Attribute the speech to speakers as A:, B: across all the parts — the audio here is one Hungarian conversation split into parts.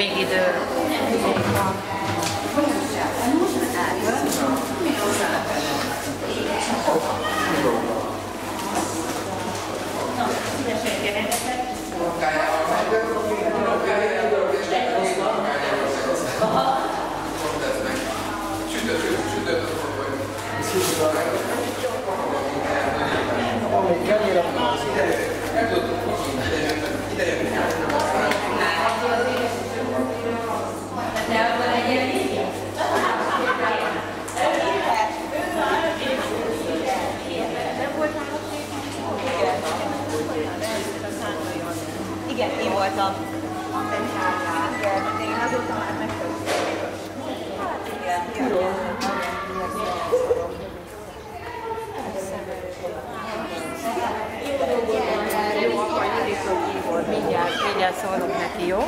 A: még idő.
B: Igen, én voltam. Igen, én azóta már megköszönöm. Igen.
A: Jó, akkor mindjárt szólok neki, jó?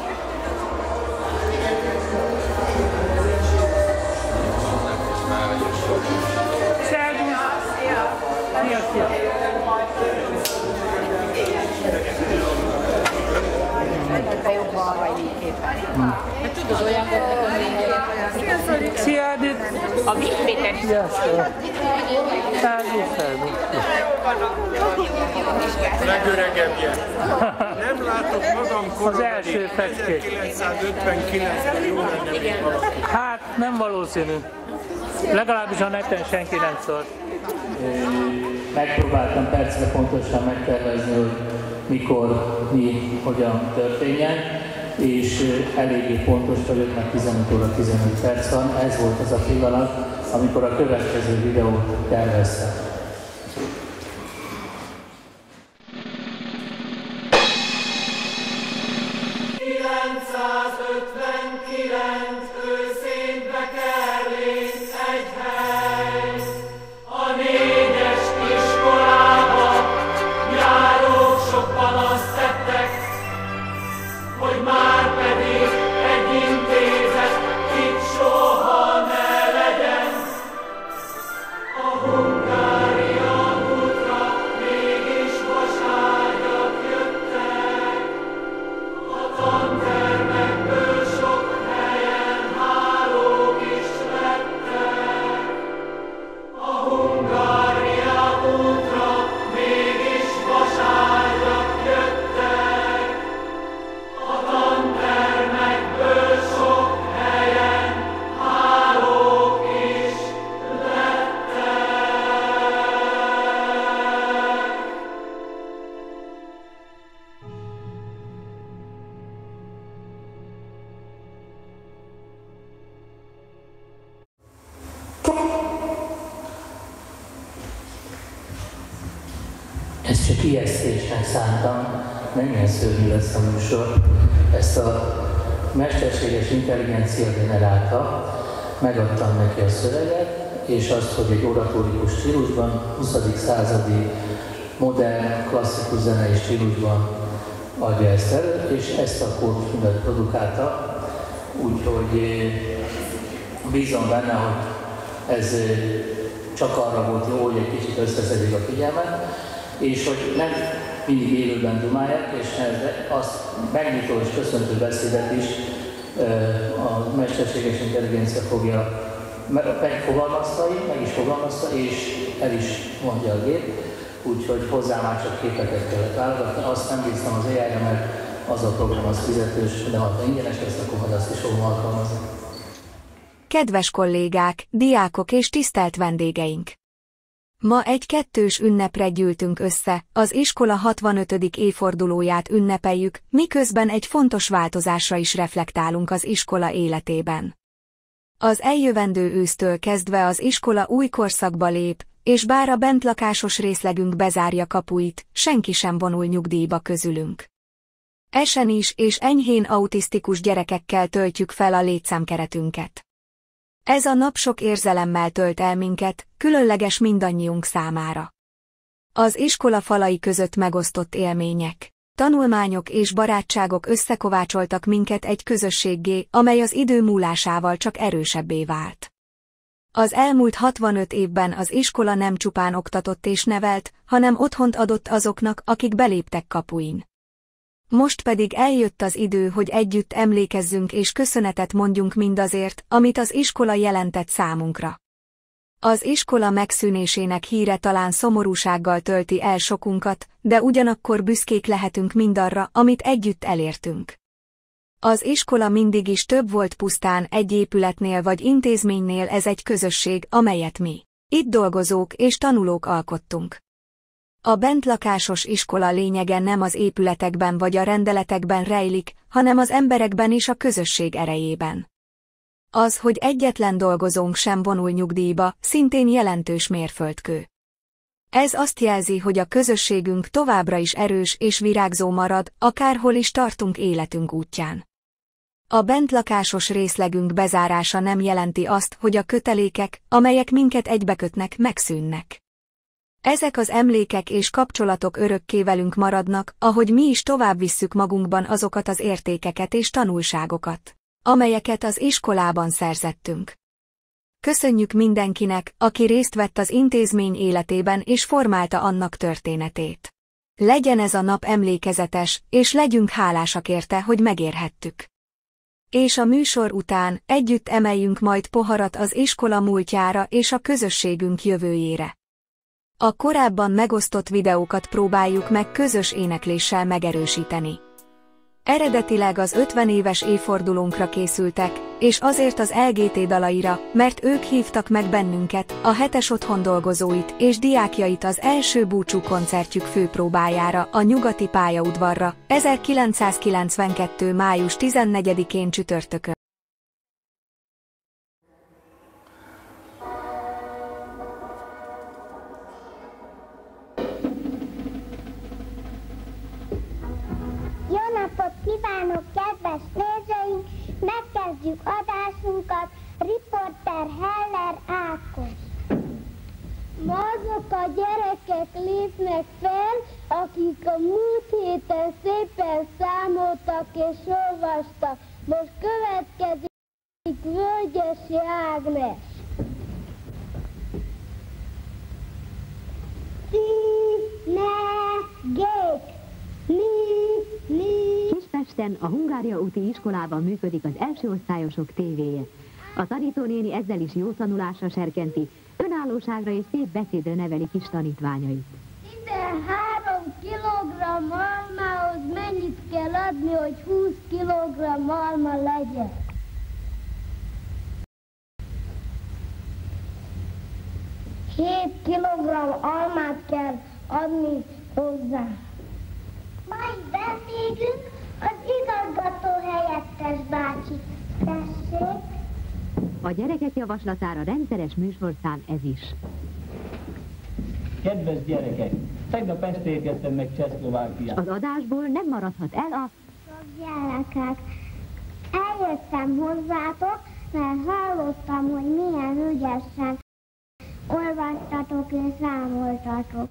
A: Tudod, olyan volt,
C: Szia, Edith!
A: a Péter.
D: Legöregebbje. Nem látok magam korodani.
C: Az első fecskés.
D: 1959-ben jó lenne még valaki.
C: Hát, nem valószínű. Legalábbis a neten senki nem szólt.
E: Megpróbáltam percre pontosan megtervezni, hogy mikor, mi, hogyan történjen, és eléggé pontos vagyok, mert 15 óra 15 perc van. Ez volt az a pillanat, amikor a következő videót terveztem. Ezt csak ijesztésnek szántam, nem ilyen szörnyű lesz a műsor. Ezt a mesterséges intelligencia generálta, megadtam neki a szöveget, és azt, hogy egy oratórikus stílusban, 20. századi modern, klasszikus zenei stílusban adja ezt elő, és ezt a kórusművet produkálta. Úgyhogy bízom benne, hogy ez csak arra volt jó, hogy egy kicsit összeszedik a figyelmet, és hogy nem mindig élőben dumálják, és azt megnyitó és köszöntő beszédet is a mesterséges intelligencia fogja meg is fogalmazta, és el is mondja a gép, úgyhogy hozzá már csak képeket kellett válogatni. Azt nem bíztam az AI-ra, mert az a program az fizetős, de ha ingyenes lesz, akkor majd azt is fogom alkalmazni.
F: Kedves kollégák, diákok és tisztelt vendégeink! Ma egy kettős ünnepre gyűltünk össze, az iskola 65. évfordulóját ünnepeljük, miközben egy fontos változásra is reflektálunk az iskola életében. Az eljövendő ősztől kezdve az iskola új korszakba lép, és bár a bentlakásos részlegünk bezárja kapuit, senki sem vonul nyugdíjba közülünk. Esen is és enyhén autisztikus gyerekekkel töltjük fel a létszámkeretünket. Ez a nap sok érzelemmel tölt el minket, különleges mindannyiunk számára. Az iskola falai között megosztott élmények, tanulmányok és barátságok összekovácsoltak minket egy közösséggé, amely az idő múlásával csak erősebbé vált. Az elmúlt 65 évben az iskola nem csupán oktatott és nevelt, hanem otthont adott azoknak, akik beléptek kapuin. Most pedig eljött az idő, hogy együtt emlékezzünk és köszönetet mondjunk mindazért, amit az iskola jelentett számunkra. Az iskola megszűnésének híre talán szomorúsággal tölti el sokunkat, de ugyanakkor büszkék lehetünk mindarra, amit együtt elértünk. Az iskola mindig is több volt pusztán egy épületnél vagy intézménynél, ez egy közösség, amelyet mi, itt dolgozók és tanulók alkottunk. A bentlakásos iskola lényege nem az épületekben vagy a rendeletekben rejlik, hanem az emberekben és a közösség erejében. Az, hogy egyetlen dolgozónk sem vonul nyugdíjba, szintén jelentős mérföldkő. Ez azt jelzi, hogy a közösségünk továbbra is erős és virágzó marad, akárhol is tartunk életünk útján. A bentlakásos részlegünk bezárása nem jelenti azt, hogy a kötelékek, amelyek minket egybekötnek, megszűnnek. Ezek az emlékek és kapcsolatok örökké velünk maradnak, ahogy mi is tovább visszük magunkban azokat az értékeket és tanulságokat, amelyeket az iskolában szerzettünk. Köszönjük mindenkinek, aki részt vett az intézmény életében és formálta annak történetét. Legyen ez a nap emlékezetes, és legyünk hálásak érte, hogy megérhettük. És a műsor után együtt emeljünk majd poharat az iskola múltjára és a közösségünk jövőjére. A korábban megosztott videókat próbáljuk meg közös énekléssel megerősíteni. Eredetileg az 50 éves évfordulónkra készültek, és azért az LGT dalaira, mert ők hívtak meg bennünket, a hetes otthon dolgozóit és diákjait az első búcsú koncertjük főpróbájára a Nyugati pályaudvarra, 1992. május 14-én csütörtökön.
B: Jó napot kívánok, kedves nézőink! Megkezdjük adásunkat, riporter Heller Ákos. Ma azok a gyerekek lépnek fel, akik a múlt héten szépen számoltak és olvastak. Most következik Völgyesi Ágnes. Színegék!
G: Kispesten a Hungária úti iskolában működik az első osztályosok tévéje. A tanítónéni ezzel is jó tanulásra serkenti, önállóságra és szép beszédre neveli kis tanítványait.
B: 13 kilogramm almához mennyit kell adni, hogy 20 kilogramm alma legyen? Hét kilogramm almát kell adni hozzá. Majd beszélünk az igazgató helyettes bácsi. Tessék!
G: A gyerekek javaslatára rendszeres műsorszám ez is.
H: Kedves gyerekek! Tegnap este érkeztem meg Csehszlovákiába.
G: Az adásból nem maradhat el a...
B: Gyerekek, eljöttem hozzátok, mert hallottam, hogy milyen ügyesen olvastatok és számoltatok.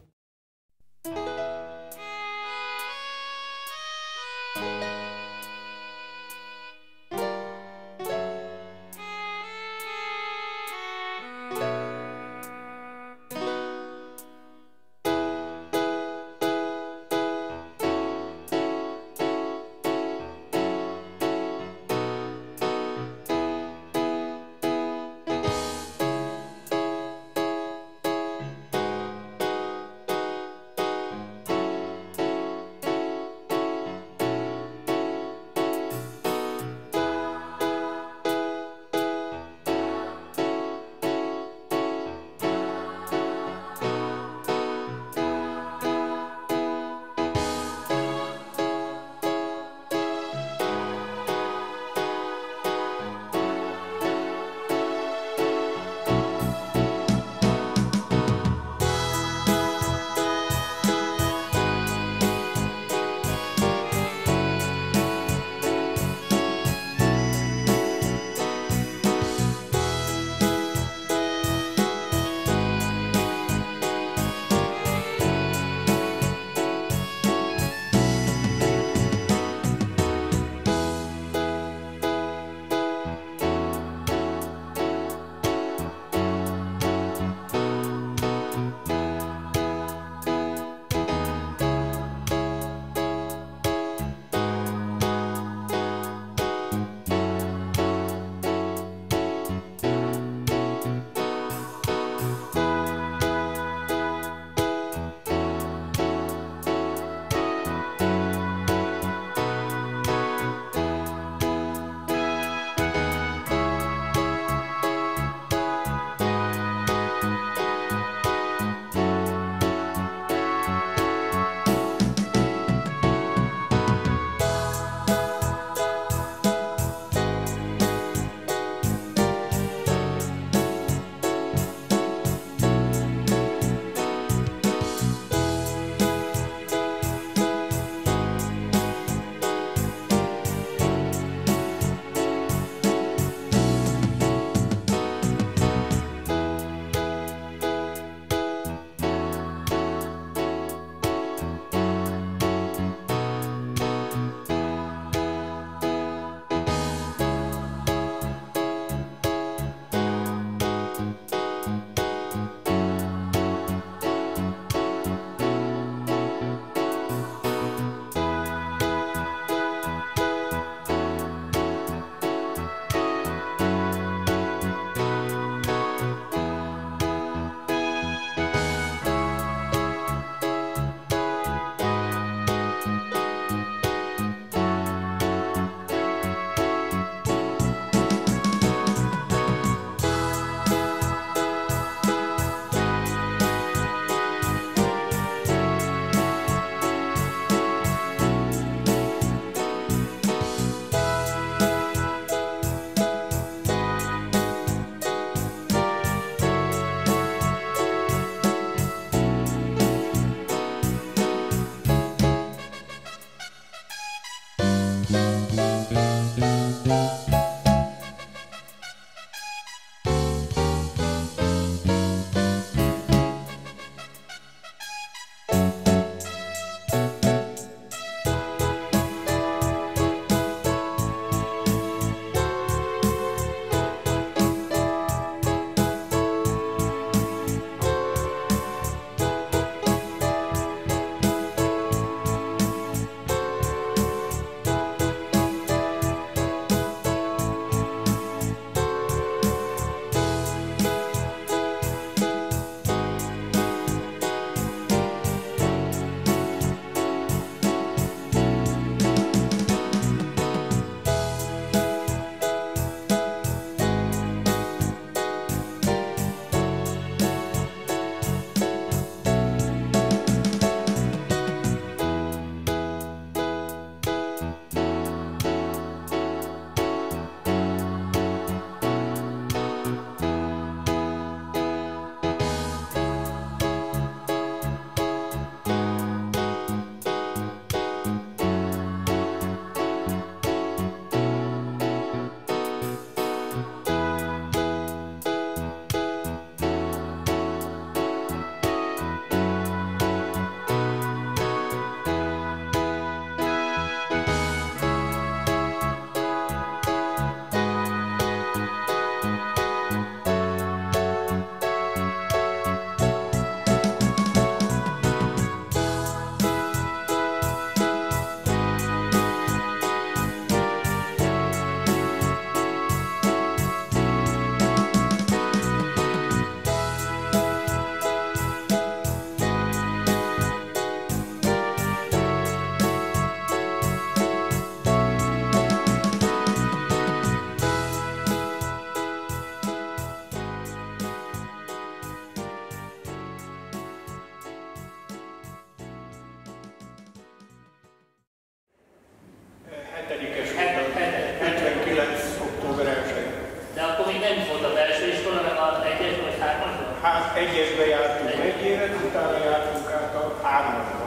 D: egyesbe jártunk egy évet, utána jártunk át a 3-asba.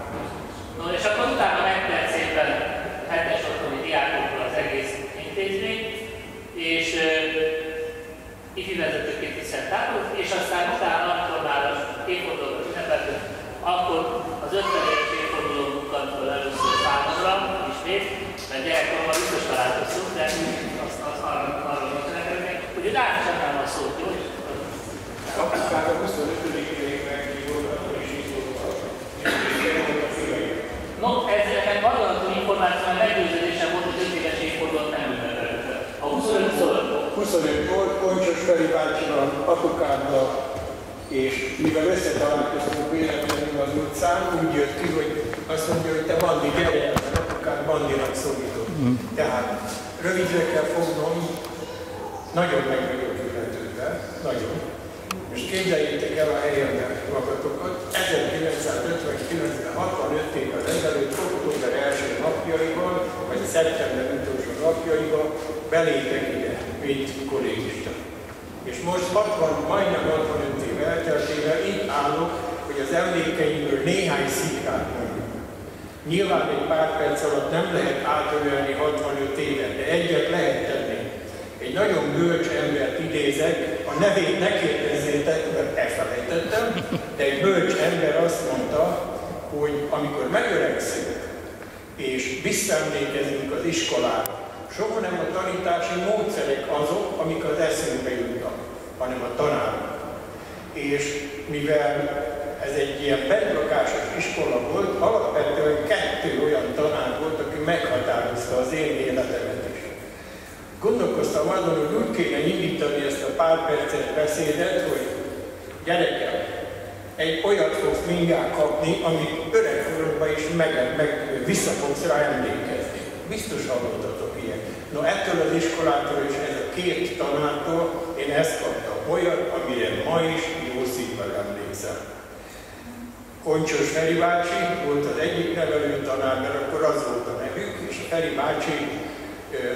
E: No, és akkor utána megtelt szépen 7-es otthoni diákokról az egész intézmény, és ifjúvezetőként viszont távolt, és aztán utána, amikor már az évfordulót ünnepeltünk, akkor az 50 éves évforduló bukkant föl először számomra, ismét, mert gyerekkoromban biztos találkoztunk, de azt arra mondták, hogy rácsánál a szót, jó?
D: Akár a 25. évig meghívott, akkor is így volt.
E: No, ez nekem vadonatúl információ, mert meggyőződésem volt, hogy 5 éves évfordulót nem ünnepeltek. A
D: 25 volt, Koncsos Feri bácsival, apukáddal, és mivel összetalálkoztunk véletlenül az utcán, úgy jött ki, hogy azt mondja, hogy te Bandi, gyere el, mert apukád Bandinak szólított. Tehát rövidre kell fognom, nagyon meg vagyok illetődve, nagyon. Most képzeljétek el a helyemben magatokat, 1959-ben, 65 évvel ezelőtt, október első napjaiban, vagy szeptember utolsó napjaiban belépek ide, mint kollégista. És most 60, majdnem 65 év elteltével itt állok, hogy az emlékeimből néhány szikrát mondjuk. Nyilván egy pár perc alatt nem lehet átölelni 65 évet, de egyet lehet tenni. Egy nagyon bölcs embert idézek, a nevét ne kérdezzétek, mert elfelejtettem, de egy bölcs ember azt mondta, hogy amikor megöregszünk és visszaemlékezünk az iskolára, soha nem a tanítási módszerek azok, amik az eszünkbe jutnak, hanem a tanárok. És mivel ez egy ilyen bentlakásos iskola volt, alapvetően 2 olyan tanár volt, aki meghatározta az én életemet is. Gondolkoztam azon, hogy úgy kéne indítani ezt a pár perces beszédet, hogy gyerekem, egy olyat fogsz mindjárt kapni, amit öregkorodban is meg vissza fogsz rá emlékezni. Biztos hallottatok ilyet. No, ettől az iskolától és ez a 2 tanártól én ezt kaptam, olyat, amire ma is jó szívvel emlékszem. Koncsos Feri bácsi volt az egyik nevelő tanár, mert akkor az volt a nevük, és a Feri bácsi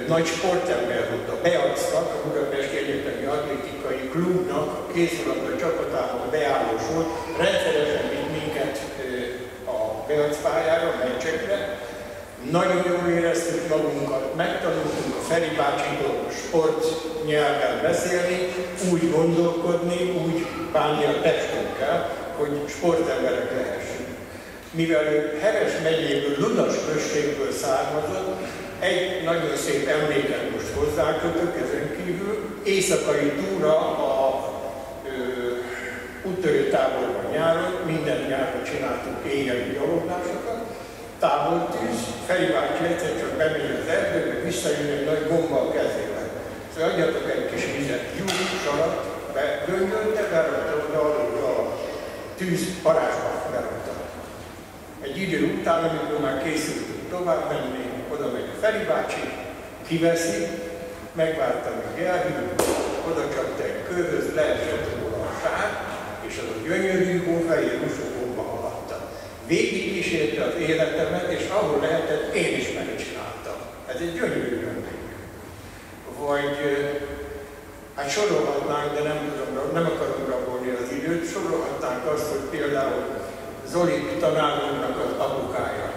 D: nagy sportember volt. A Beacnak, a Budapesti Egyetemi Atlétikai Klubnak a kézilabda csapatában beállós volt, rendszeresen vitt minket a Beac pályára, meccsekre. Nagyon jól éreztük magunkat, megtanultunk a Feri bácsitól sportnyelven beszélni, úgy gondolkodni, úgy bánni a testünkkel, hogy sportemberek lehessünk. Mivel ő Heves megyéből, Ludas községből származott, egy nagyon szép emléket most hozzákötök ezen kívül. Éjszakai túra a úttörőtáborban nyáron, minden nyáron csináltunk éjjeli gyaloglásokat, távoltűz, Feri bácsi egyszer csak bemegy az erdőbe, visszajön egy nagy gombbal kezével. Szóval adjatok egy kis vizet, sarat, begöngyölte, berakta oda alulra a tűz parázsba berakta. Egy idő után, amikor már készültünk tovább menni, oda megy a Feri bácsi, kiveszi, megvárta, meg elhűl, oda csapta egy kőhöz, leesett róla a sár, és az a gyönyörű hófehér rusogóba haladta. Végig kísérte az életemet, és ahol lehetett, én is megcsináltam. Ez egy gyönyörű emlék. Vagy, hát sorolhatnánk, de nem akarom rabolni az időt, sorolhatnánk azt, hogy például Zoli tanárunknak az apukája.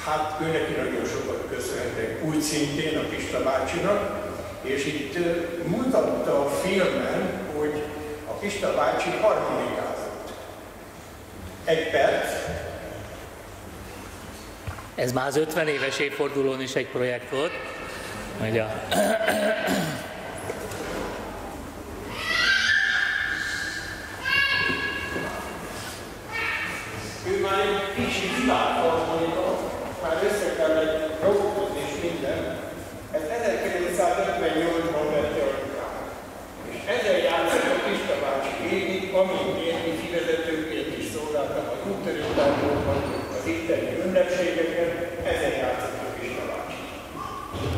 D: Hát ő neki nagyon sokat köszönhetek, úgy szintén a Pista bácsinak, és itt mutatta a filmen, hogy a Pista bácsi harmonikázott. Egy perc.
E: Ez már az 50 éves évfordulón is egy projekt volt. Ugye?
D: Ő már egy kicsi világharmonika, már össze kellett rokozni és minden. Ez 1958-ban vette anyukám. És ezzel játszott a Pista bácsi végig, amint én kivezetőként is szolgáltam az úttörőtáborban, az itteni ünnepségeket, ezzel játszott a Pista bácsi.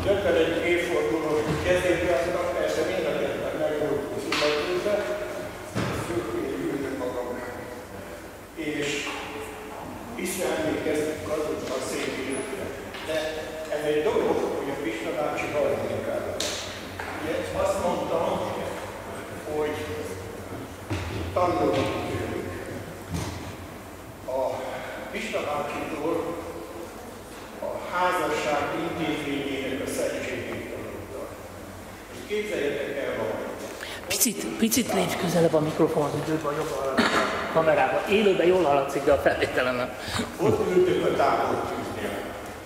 D: Többen egy évforduló kezébe adtak, persze mindannyian meg voltunk születőzve, fölkülünk magamra. És visszaemlékeztünk azokra a szép időkre. De ez egy dolog, hogy a Pista bácsi harmonikára. Ugye azt mondtam, hogy tanulunk Pista bácsitól a házasság intézményének a szentségét tanulta. És képzeljétek el valamit.
C: Picit légy közelebb a mikrofonhoz, időben jobban hallatszik a kamerában. Élőben jól hallatszik, de a felvételemen.
D: Ott ültök a tábortűznél.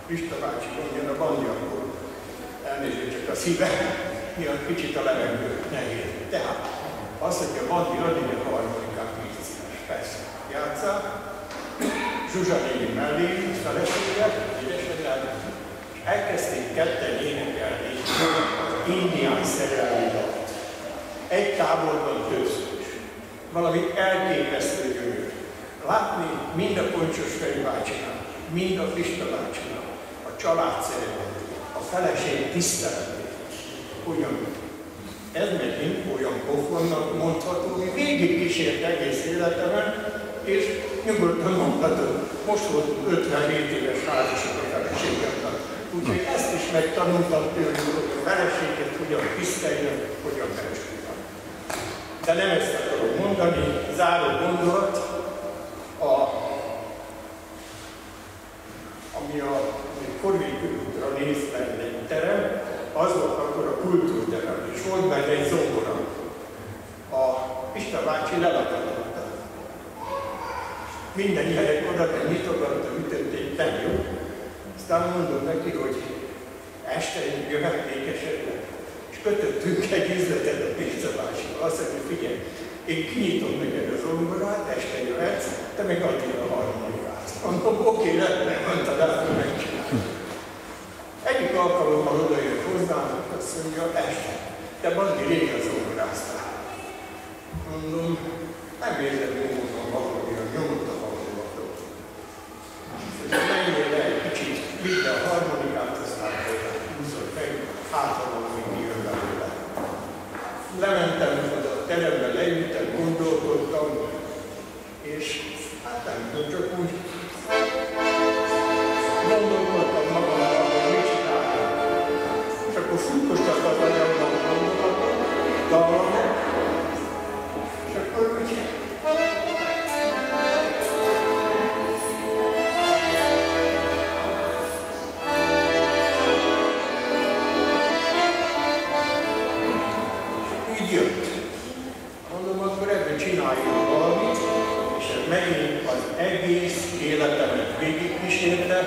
D: Pista bácsi mondja, a Bandi akkor elnézést csak a szíve, miatt kicsit a levegő nehéz. Tehát azt, hogy a Bandi addig a harmadikát vízszínes, persze, játsszák. Zsuzsa néni mellé, felesége, édesanyád, és elkezdték ketten énekelni az indián szerelmi dalt. Egy táborban többször is. Valami elképesztő gyönyör. Látni mind a Koncsosferi bácsinál, mind a Pista bácsinál, a család szeretetét, a feleség tiszteletét. Ugyan ez megint olyan pofonnak mondható, hogy végig kísért egész életemen, és nyugodtan mondhatod, most volt 57 éves házasok a feleségemnek. Úgyhogy ezt is megtanultam tőlük, hogy a feleséget hogyan tiszteljön, hogyan kereskedjen. De nem ezt akarom mondani, záró gondolat, ami a Korvin körútra néz fel egy terem, az volt akkor a kultúrterem, és volt benne egy zongora. A Pista bácsi lelakadta. Minden gyerek oda nyitogatta, ütötték, nem jó. Aztán mondom neki, hogy este jöhetnék esetleg. És kötöttünk egy üzletet a Pista bácsival. Azt mondja, figyelj, én kinyitom neked a zongorát, este jöhetsz, te meg addig a harmadikát. Mondom, oké, lehetne, mondta, de akkor megcsinálni. Egyik alkalommal odajött hozzám, azt mondja, este, te Bandi régen zongoráztál. Mondom, nem érzem nyomottan valamilyen, nyomott a hallgatót. Szóval menjél le egy kicsit, vidd a harmonikát, aztán húzzad meg, hátalom, hogy mi jön belőle. Lementem oda a terembe, leültem, gondolkodtam, és hát nem tudom, csak úgy gondolkodtam magammal, hogy mit csináltam. És akkor futkostak az anyagban gondolatot, dallamok, és akkor úgy jött. Mondom, akkor ebben csináljunk valamit, és ez megint az egész életemet végigkísérte,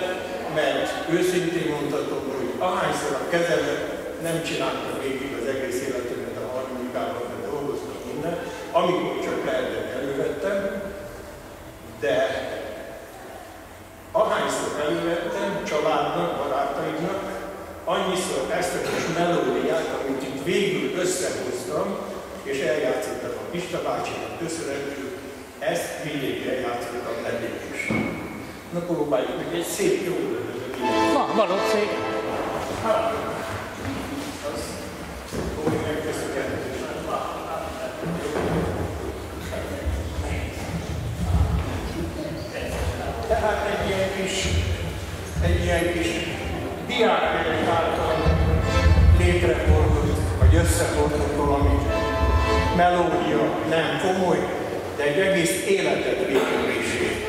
D: mert őszintén mondhatom, hogy ahányszor a kezemet nem csináltam végig az egész életemet a harmonikával, mert dolgoztam minden, amikor csak lehetett elővettem, de ahányszor elővettem családnak, barátaimnak, annyiszor ezt a kis melódiát, amit itt végül összehoztam, és eljátszottam a Pista bácsinak köszönhető, ezt mindig eljátszottam eddig is. Na próbáljuk meg egy szép jó ötletet.
C: Van ott szép.
D: Az, hogy megköszönhető. Tehát egy ilyen kis diákérek által létrefordult, vagy összefordult valami melódia, nem komoly, de egy egész életet végülését.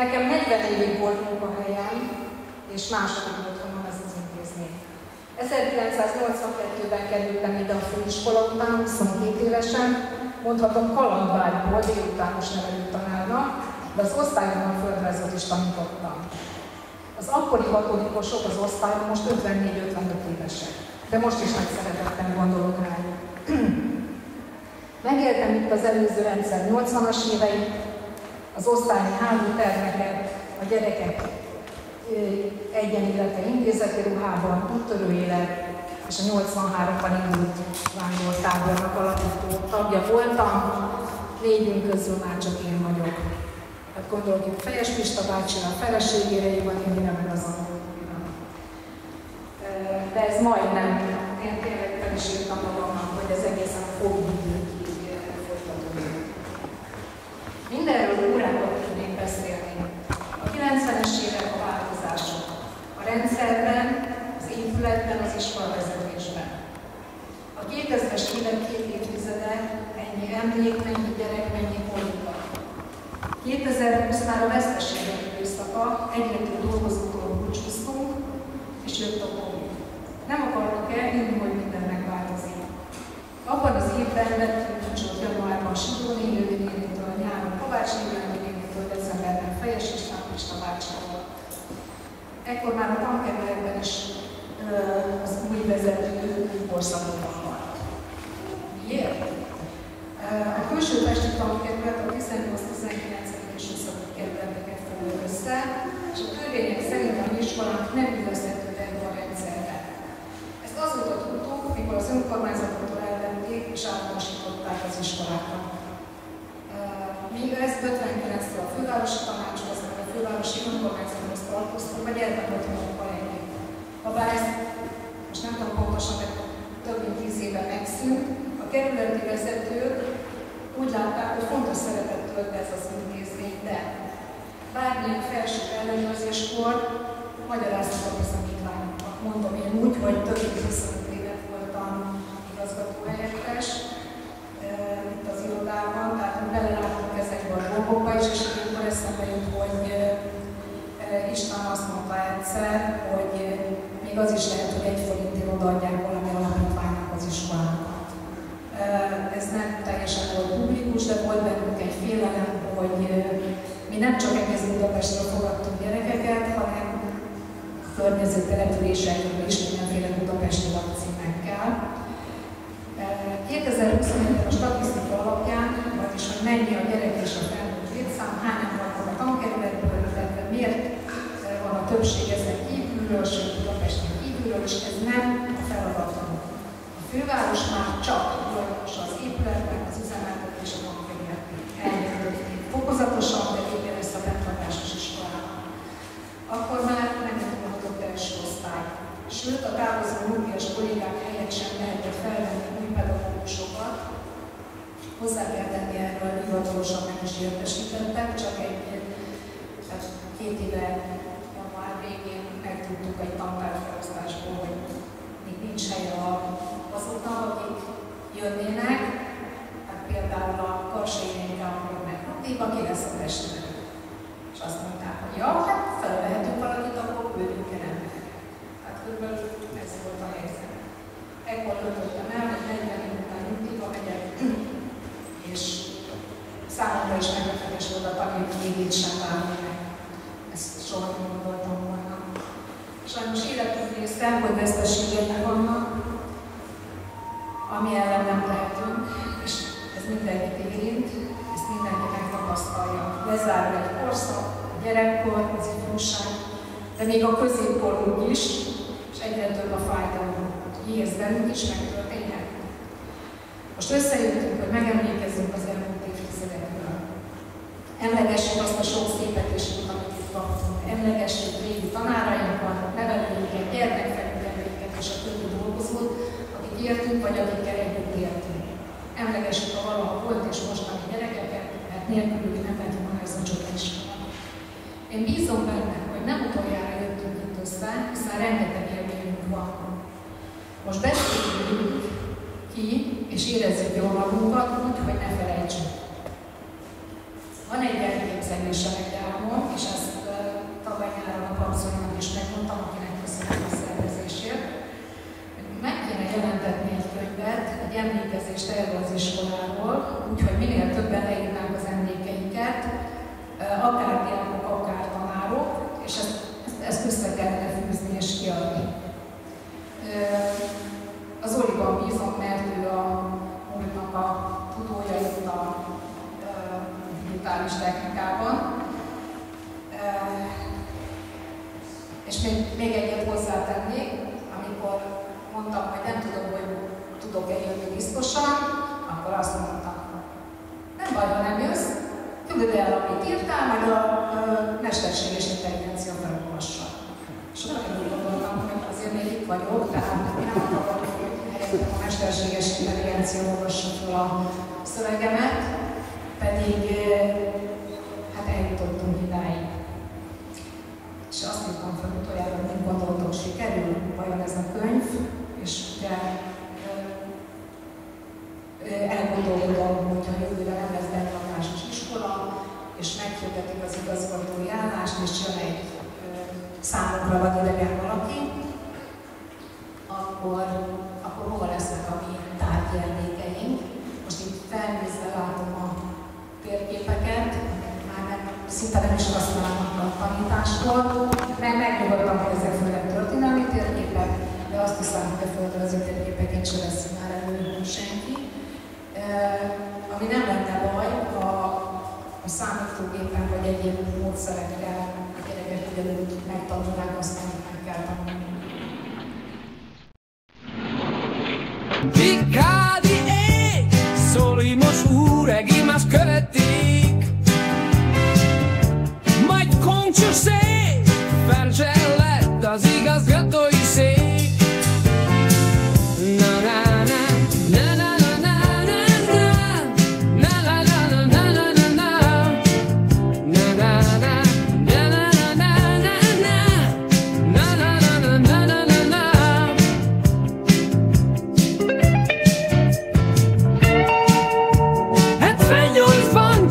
B: Nekem 40 évig volt munkahelyem, és második otthonom ez az intézmény. 1982-ben kerültem ide a főiskola után, 22 évesen, mondhatom kalandvágyból délutános nevelőtanárnak, de az osztályomban földrajzot is tanítottam. Az akkori hatodikosok az osztályon most 54-55 évesek, de most is nagy szeretettel gondolok rájuk. Megéltem itt az előző rendszer 80-as éveit, az osztályi házi termeket, a gyerekek egyenélete intézeti ruhában, úttörő élet, és a 83-ban indult vándortábornak alapító tagja voltam, 4 közül már csak én vagyok. Hát gondolok itt Fejes Pista bácsira, a feleségére, Évan Émire, meg az angolra. De ez majdnem, én tényleg fel is írtam magamnak, hogy ez egészen fogidőkig folytatódik. Mindenről órákat tudnék beszélni. A 90-es évek a változások. A rendszerben, az épületben, az iskolavezetésben. A 2000-es évek 2 évtizede, ennyi emlék, mennyi gyerek, mennyi politika. 2020 már a veszteségek időszaka, egyre több dolgozótól búcsúztunk, és jött a Covid. Nem akarnak elhinni, hogy minden megváltozik. Abban az évben vettünk búcsút januárban Sidóné Lővénétől, nyáron Kovács Lővénétől, decemberben Fejes István Pista bácsival. Ekkor már a tankerületben is az új vezető korszakban volt. Miért? A külső pesti tankerület a 18-19. és 20. kerületeket fogja össze, és a törvények szerint a mi iskolánk nem üldözhető ebbe a rendszerbe. Ezt azóta tudtuk, mikor az önkormányzatoktól elvették és általánosították az iskolákat. Míg ezt 59-től a fővárosi tanácshoz, vagy a fővárosi önkormányzathoz tartoztunk, vagy elvetetőnkkal együtt. Habár ezt most nem tudom pontosan, de több mint 10 éve megszűnt, a kerületi vezetők úgy látták, hogy fontos szerepet tölt ez az intézmény, de bármilyen felső ellenőrzéskor magyaráztak a bizonyítványokat. Mondom én úgy, hogy több mint 25 évet voltam igazgatóhelyettes itt az irodában, tehát beleláttunk ezekbe a dolgokba is, és akkor eszembe jut, hogy István azt mondta egyszer, hogy még az is lehet, hogy 1 forintért odaadják valami alapítványnak az iskolának. Ez nem teljesen volt publikus, de volt bennünk egy félelem, hogy mi nem csak egész Budapestről fogadtunk gyerekeket, hanem környező településekről is mindenféle budapesti lakcímekkel. 2021-ben a statisztika alapján, vagyis hogy mennyi a gyerek és a felnőtt létszám, hányan vannak a tankerületből, illetve miért van a többség ezen kívülről, sőt Budapesten kívülről, és ez nem a feladatunk. A főváros már csak tulajdonosa az épületnek, az üzemeltető és a tankerületnek. Elnyújtott fokozatosan, de végül ezt a fenntartásos iskolában. Akkor már nem tudhatott első osztály. Sőt, a távozó nyugdíjas kollégák helyett sem lehetett felvenni új pedagógusokat. Hozzá kell tenni erről, hivatalosan meg is értesítettek, csak egy 2 éve január végén megtudtuk egy tantárfelosztásból, hogy még nincs helye azoknak, akik jönnének, hát például a Karsainénkre, amikor megnyugdíjba, ki lesz a testnevelő. És azt mondták, hogy ja, hát felvehetünk valakit, akkor küldjünk el embereket. Hát körülbelül ez volt a helyzet. Ekkor döntöttem el, hogy 40 év után nyugdíjba megyek, és számomra is meglepetés volt a tanít végét sem várni meg. Ezt soha nem gondoltam volna. Sajnos életünk része, hogy veszteségeink vannak, ami ellen nem lehetünk, és ez mindenkit érint, ezt mindenki megtapasztalja. Lezárul egy korszak, a gyerekkor, az ifjúság, de még a középkorunk is, és egyre több a fájdalom, hogy ez velünk is megtörténhet. Most összejöttünk, hogy megemlékezzünk az elmúlt évtizedekről. Emlegessük azt a sok szépet és út, amit itt kaptunk. Emlegessük régi tanárainkat, nevelőinket, gyermekfelügyelőinket és a többi dolgozót, akik értünk, vagy akikkel együtt értünk. Emlegessük a valaha volt és mostani gyerekeket, mert nélkülük nem lett volna ez a csoda iskola. Én bízom benne, hogy nem utoljára jöttünk itt össze, hiszen rengeteg élményünk van. Most beszéljünk ki, és érezzük jól magunkat úgy, hogy ne felejtsük. Van egy elképzelés rendezése egy álmom, és ezt tavaly nyáron a Papszonynak is megmondtam, akinek köszönöm a szervezésért. Meg kéne jelentetni egy könyvet, egy emlékezést erről az iskoláról, úgyhogy minél többen leírnánk az emlékeinket, akár diákok, akár tanárok, és ezt össze kellene fűzni és kiadni. Az Zoliban bízom, mert ő a múltnak a tudója itt a digitális technikában. És még egyet hozzátennék, amikor mondtam, hogy nem tudom, hogy tudok-e jönni biztosan, akkor azt mondtam, nem baj, ha nem jössz, küldöd el, amit írtál, majd a mesterséges intelligencia felolvassa. És akkor úgy gondoltam, hogy azért még itt vagyok, tehát nem akarom, hogy a mesterséges intelligencia olvassa fel a szövegemet, pedig hát eljutottunk idáig. És azt írtam fel utoljára, hogy mit gondoltok, sikerül vajon ez a könyv, és ugye elgondolkodom, hogyha jövőre nem lesz bentartásos iskola, és meghirdetik az igazgatói állást, és jön egy számokra vagy idegen valaki, akkor hova lesznek a mi tárgyi emlékeink. Most itt felnézve látom a térképeket, már szinte nem is használnak a tanításkor, mert megnyugodtam, hogy ezek főleg történelmi térképek, de azt hiszem, hogy a földrajzi térképeket se veszi már elő senki. Ami nem lenne baj, ha a számítógépen vagy egyéb módszerekkel a gyerekek ugyanúgy megtanulnák azt, amit meg kell tanulni.
I: Vicadi Solimos úregi más követték, majd Koncsos szép Ferzsel lett az igazgatói szék.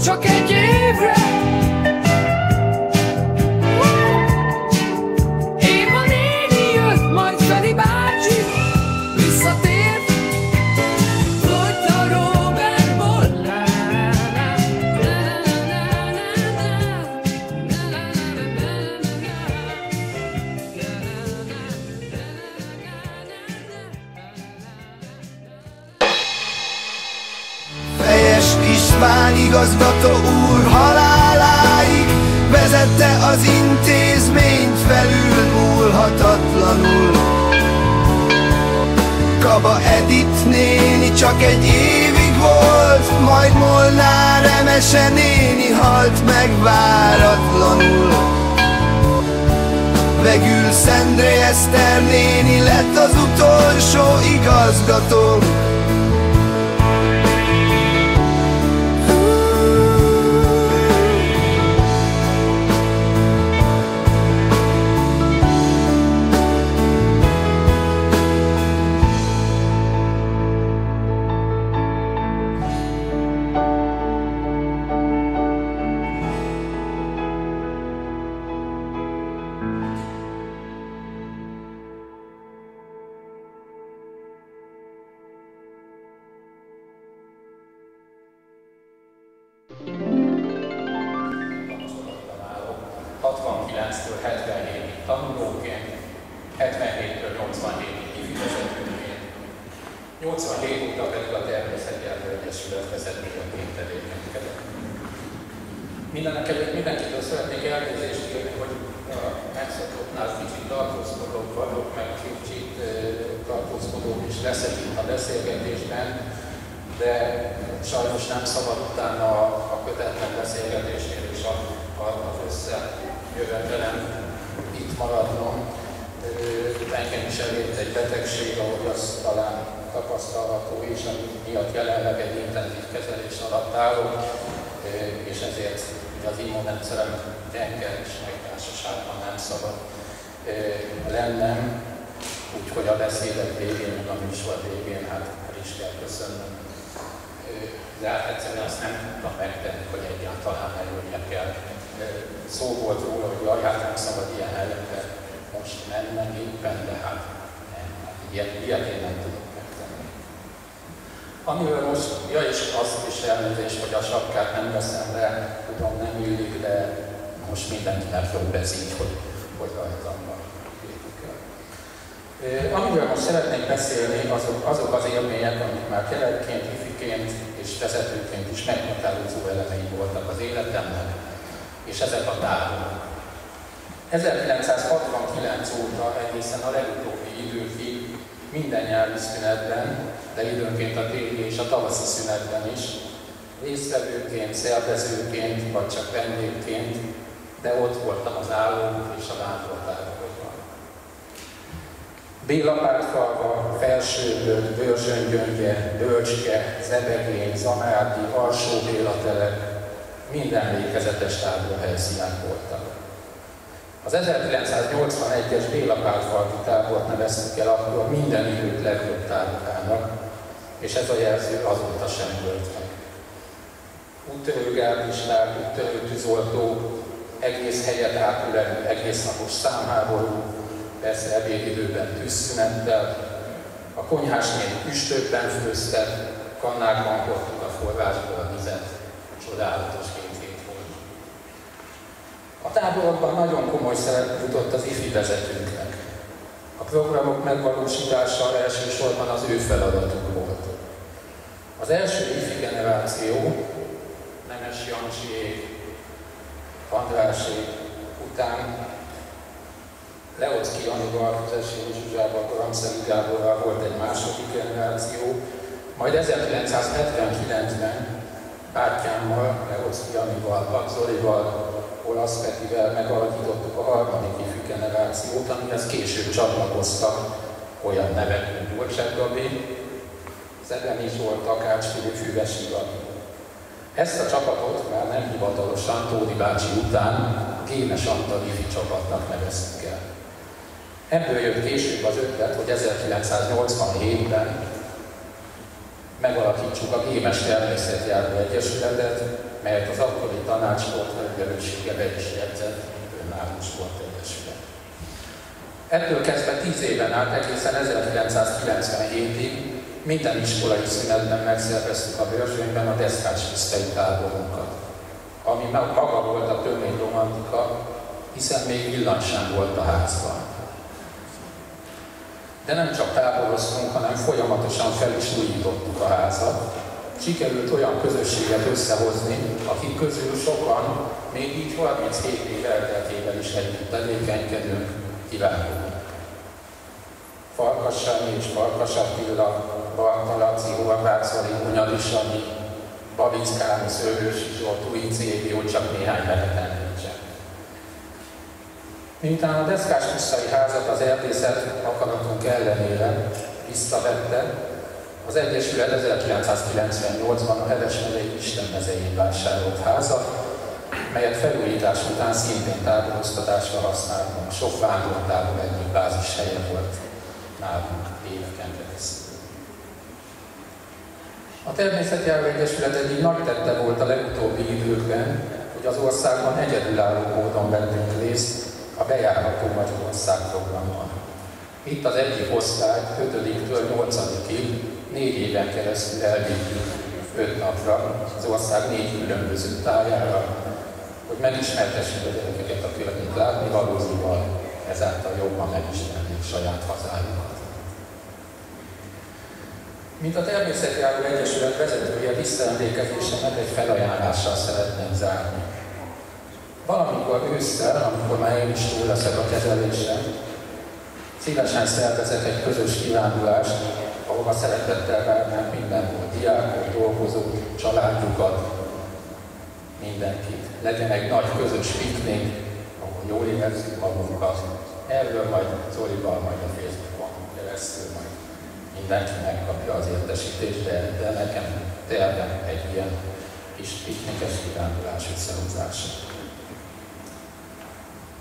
I: Csak egy évre Éva néni jött, majd Feri bácsi visszatért, hogy a Robertból.
J: Fejes István igazgató úr haláláig vezette az intézményt felülmúlhatatlanul. Kaba Edith néni csak egy évig volt, majd Molnár Emese néni halt meg váratlanul. Végül Szendré Eszter néni lett az utolsó igazgató.
K: tanulóként, 77-től 87-ig kifizetőként, 87 óta pedig a Természetjelentő Egyesület vezetőjeként tevékenykedett. Mindenek előtt mindenkitől szeretnék elnézést kérni, hogy a megszokottnál kicsit tartózkodóbb vagyok, meg kicsit tartózkodóbb is leszek itt a beszélgetésben, de sajnos nem szabad utána a kötetlen beszélgetésnél is az összejövetelem itt maradnom. Engem is elért egy betegség, ahogy az talán tapasztalható is, ami miatt jelenleg egy intenzív kezelés alatt állok, és ezért az immunrendszerem gyenge és megtársaságban nem szabad lennem, úgyhogy a beszédet végén, meg a műsor végén, hát el is kell köszönnöm. De hát egyszerűen azt nem tudtam megtenni, hogy egyáltalán eljöjjek el szó volt róla, hogy jaj, hát nem szabad ilyen helyekre most menni éppen, de hát nem, hát ilyet én nem tudok megtenni. Amiről most, ja és azt is elnézést, hogy a sapkát nem veszem le, tudom nem illik, de most mindenkinek jobb ez így, hogy rajtam van. Amiről most szeretnék beszélni, azok az élmények, amik már gyerekként, ifiként és vezetőként is meghatározó elemei voltak az életemnek, és ezek a táborok. 1969 óta egészen a legutóbbi időkig minden nyári szünetben, de időnként a téli és a tavaszi szünetben is, résztvevőként, szervezőként, vagy csak vendégként, de ott voltam az álló és a vándortáborokban. Bélapártfalva, Felsőböld, Börzsöngyöngye, Bölcske, Zebegény, Zamárdi, Alsó Bélatelep, minden emlékezetes táborhelyszínek voltak. Az 1981-es Bélapártfalvi tábort neveztük el akkor minden idők legjobb táborának, és ez a jelző azóta sem volt meg. Úttörőgárdisták, úttörőtűzoltók, egész helyet átülelő egésznapos számháború, persze ebédidőben tűzszünettel, a konyhásnél üstökben főztek, kannákban hordtuk a forrásból a vizet, csodálatos két volt. A táborokban nagyon komoly szerep jutott az ifi vezetőknek. A programok megvalósítása elsősorban az ő feladatuk volt. Az első ifi generáció, Nemes Jancsiék, Andrásék után Leocki Anival, Zesényi Zsuzsával, Karamszegi Gáborral volt egy második generáció, majd 1979-ben bátyámmal, Leocki Anival, Bak Zolival, Olasz Petivel megalakítottuk a harmadik ifjú generációt, amihez később csatlakoztak olyan nevek, mint Dolcsák Gabi, Zebeni Zsolt, Takács Filip, Füvesi Gabi. Ezt a csapatot már nem hivatalosan Tódi bácsi után Gémes Antal ifi csapatnak neveztük el. Ebből jött később az ötlet, hogy 1987-ben megalakítsuk a Gémes Természetjáró Egyesületet, melyet az akkori tanácsport felelőssége be is jegyzett, önálló sportegyesület. Ettől kezdve 10 éven át egészen 1997-ig minden iskolai szünetben megszerveztük a Börzsönyben a deszkás tisztei táborunkat, ami maga volt a tömény romantika, hiszen még villany sem volt a házban. De nem csak táboroztunk, hanem folyamatosan fel is újítottuk a házat. Sikerült olyan közösséget összehozni, akik közül sokan még így 37 év elteltével is együtt tevékenykedünk, kiválóan. Farkas Sanyi és Farkas Attila, Barta Laci, Horváth Zoli, Hunyadi Sanyi, Babic Károly, Szőlősi Zsolt, Újci Évi, csak néhány nevet említsek. Miután a deszkás pusztai házat az erdészet akaratunk ellenére visszavette, az Egyesület 1998-ban a Hevesmegyei Istenmezején vásárolt házat, melyet felújítás után szintén táboroztatásra használtunk. Sok vándortábor egyik bázis helye volt nálunk éveken keresztül. A Természetjáró Egyesület egyik nagy tette volt a legutóbbi időkben, hogy az országban egyedülálló módon vettünk részt a Bejárható Magyarország programban. Itt az egyik osztály 5-től 8-ig 4 éven keresztül elvittük 5 napra az ország 4 különböző tájára, hogy megismertessük a gyerekeket a környék látnivalóival, ezáltal jobban megismerjék saját hazájukat. Mint a Természetjáró Egyesület vezetője, visszaemlékezésemet egy felajánlással szeretném zárni. Valamikor ősszel, amikor már én is túl leszek a kezelésen, szívesen szervezek egy közös kirándulást, ahova szeretettel várnánk mindenhol diákot, dolgozót, családjukat, mindenkit. Legyen egy nagy közös piknik, ahol jól érezzük magunkat. Erről majd Zolival, majd a Facebookon keresztül majd mindenki megkapja az értesítést, de nekem tervem egy ilyen kis piknikes kirándulás összehozása.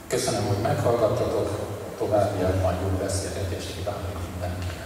K: Köszönöm, hogy meghallgattatok, továbbiakban jó beszélgetést kívánok mindenkinek.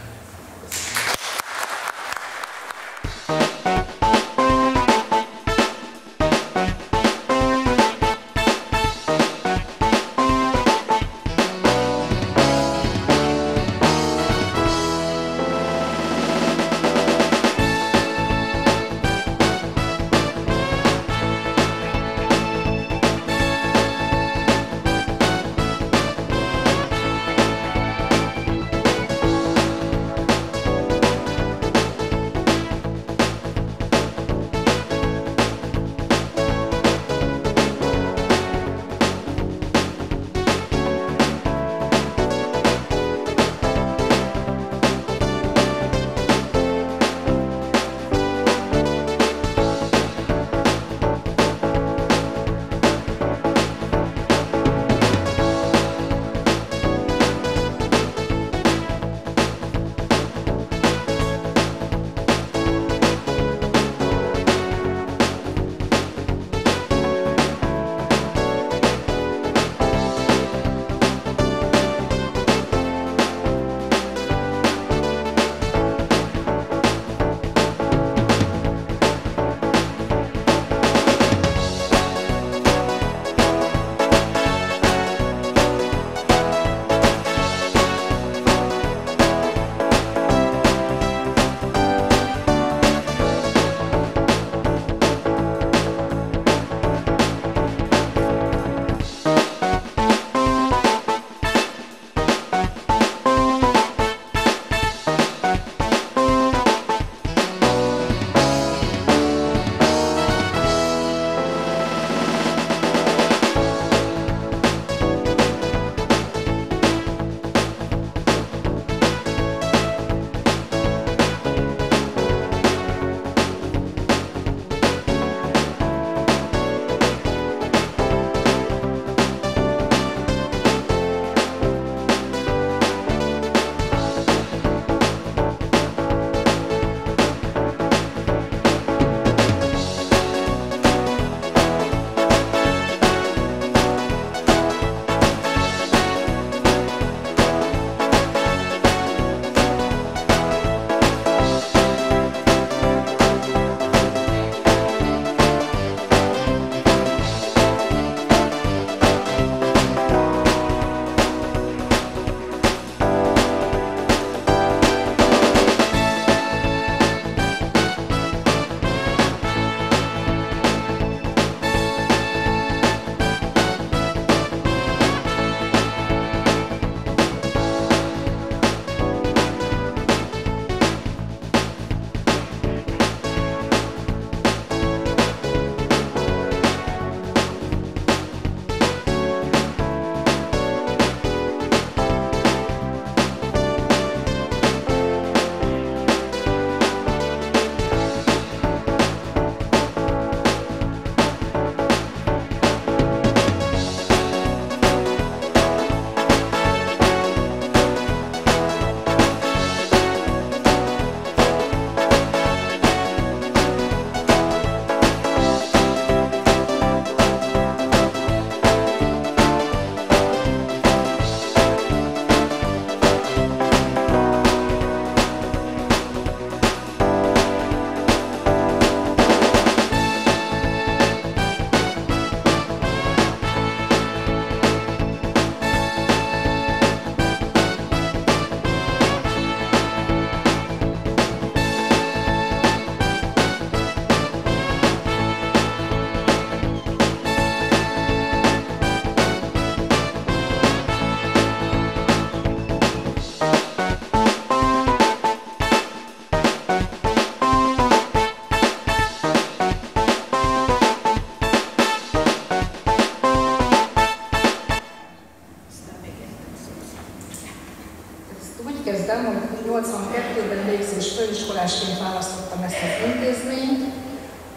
B: forrásként választottam ezt az intézményt,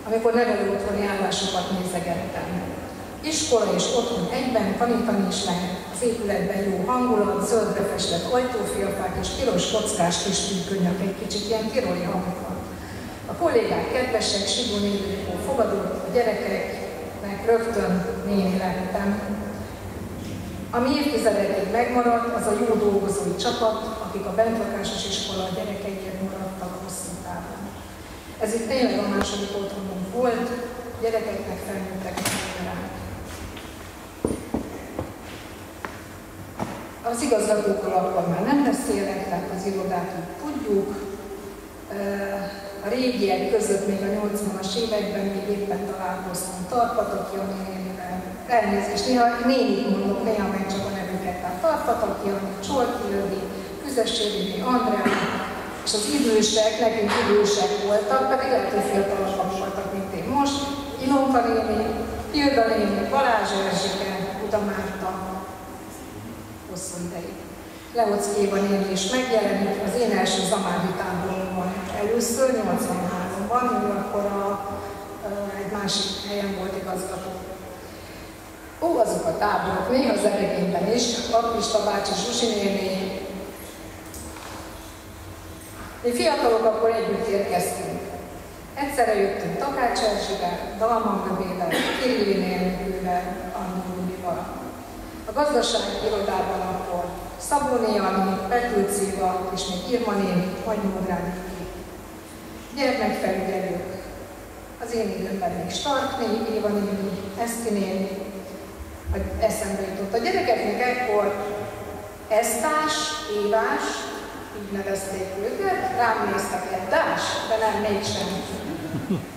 B: amikor nevelő otthoni állásokat nézegettem. Iskola és otthon egyben, tanítani is lehet, az épületben jó hangulat, zöldre festett ajtófiafák és piros kockás kis tűkönnyök, egy kicsit ilyen tiroli hangulat. A kollégák kedvesek, Sigó névőkó fogadott, a gyerekeknek rögtön néni lettem. Ami évtizedekig megmaradt, az a jó dolgozói csapat, akik a bentlakásos iskola gyerekeiért maradtak hosszú távon. Ez itt tényleg a második otthonunk volt, gyerekeknek felnőttek ránk. Az igazgatókkal akkor már nem beszélek, tehát az irodát tudjuk. A régiek között még a 80-as években még éppen találkoztam Tarpataki Jani nénivel. Elnézést, néha nénit mondok, néha meg csak a nevüket. Tehát Tarpataki Jani, Csolki Lövi, Füzesséri Andrea, és az idősek, nekünk idősek voltak, pedig lehet, hogy fiatalabbak voltak, mint én most. Ilonka néni, Hilda néni, Balázs Erzsike, Uda Márta, hosszú ideig. Leocki Éva néni is megjelenik az én első zamádi táboromban. Először 83-ban, ő akkor egy másik helyen volt igazgató. Ó, azok a táborok, néha az Eregényben is, Pista bácsi, Zsuzsi néni. Mi fiatalok akkor együtt érkeztünk. Egyszerre jöttünk Takács Erzsivel, Dalman Göbével, Kirilli nénikővel, Andúlival. A gazdasági irodában akkor Szabó Jani, Petőci Éva és még Irma néni, Nagymódrádi gyermekfelügyelők. Az én időmben még Stark néni, Éva néni, Eszti néni, eszembe jutott. A gyerekeknek ekkor Esztás, Évás, így nevezték őket, rám néztek Eddás, de nem, mégsem.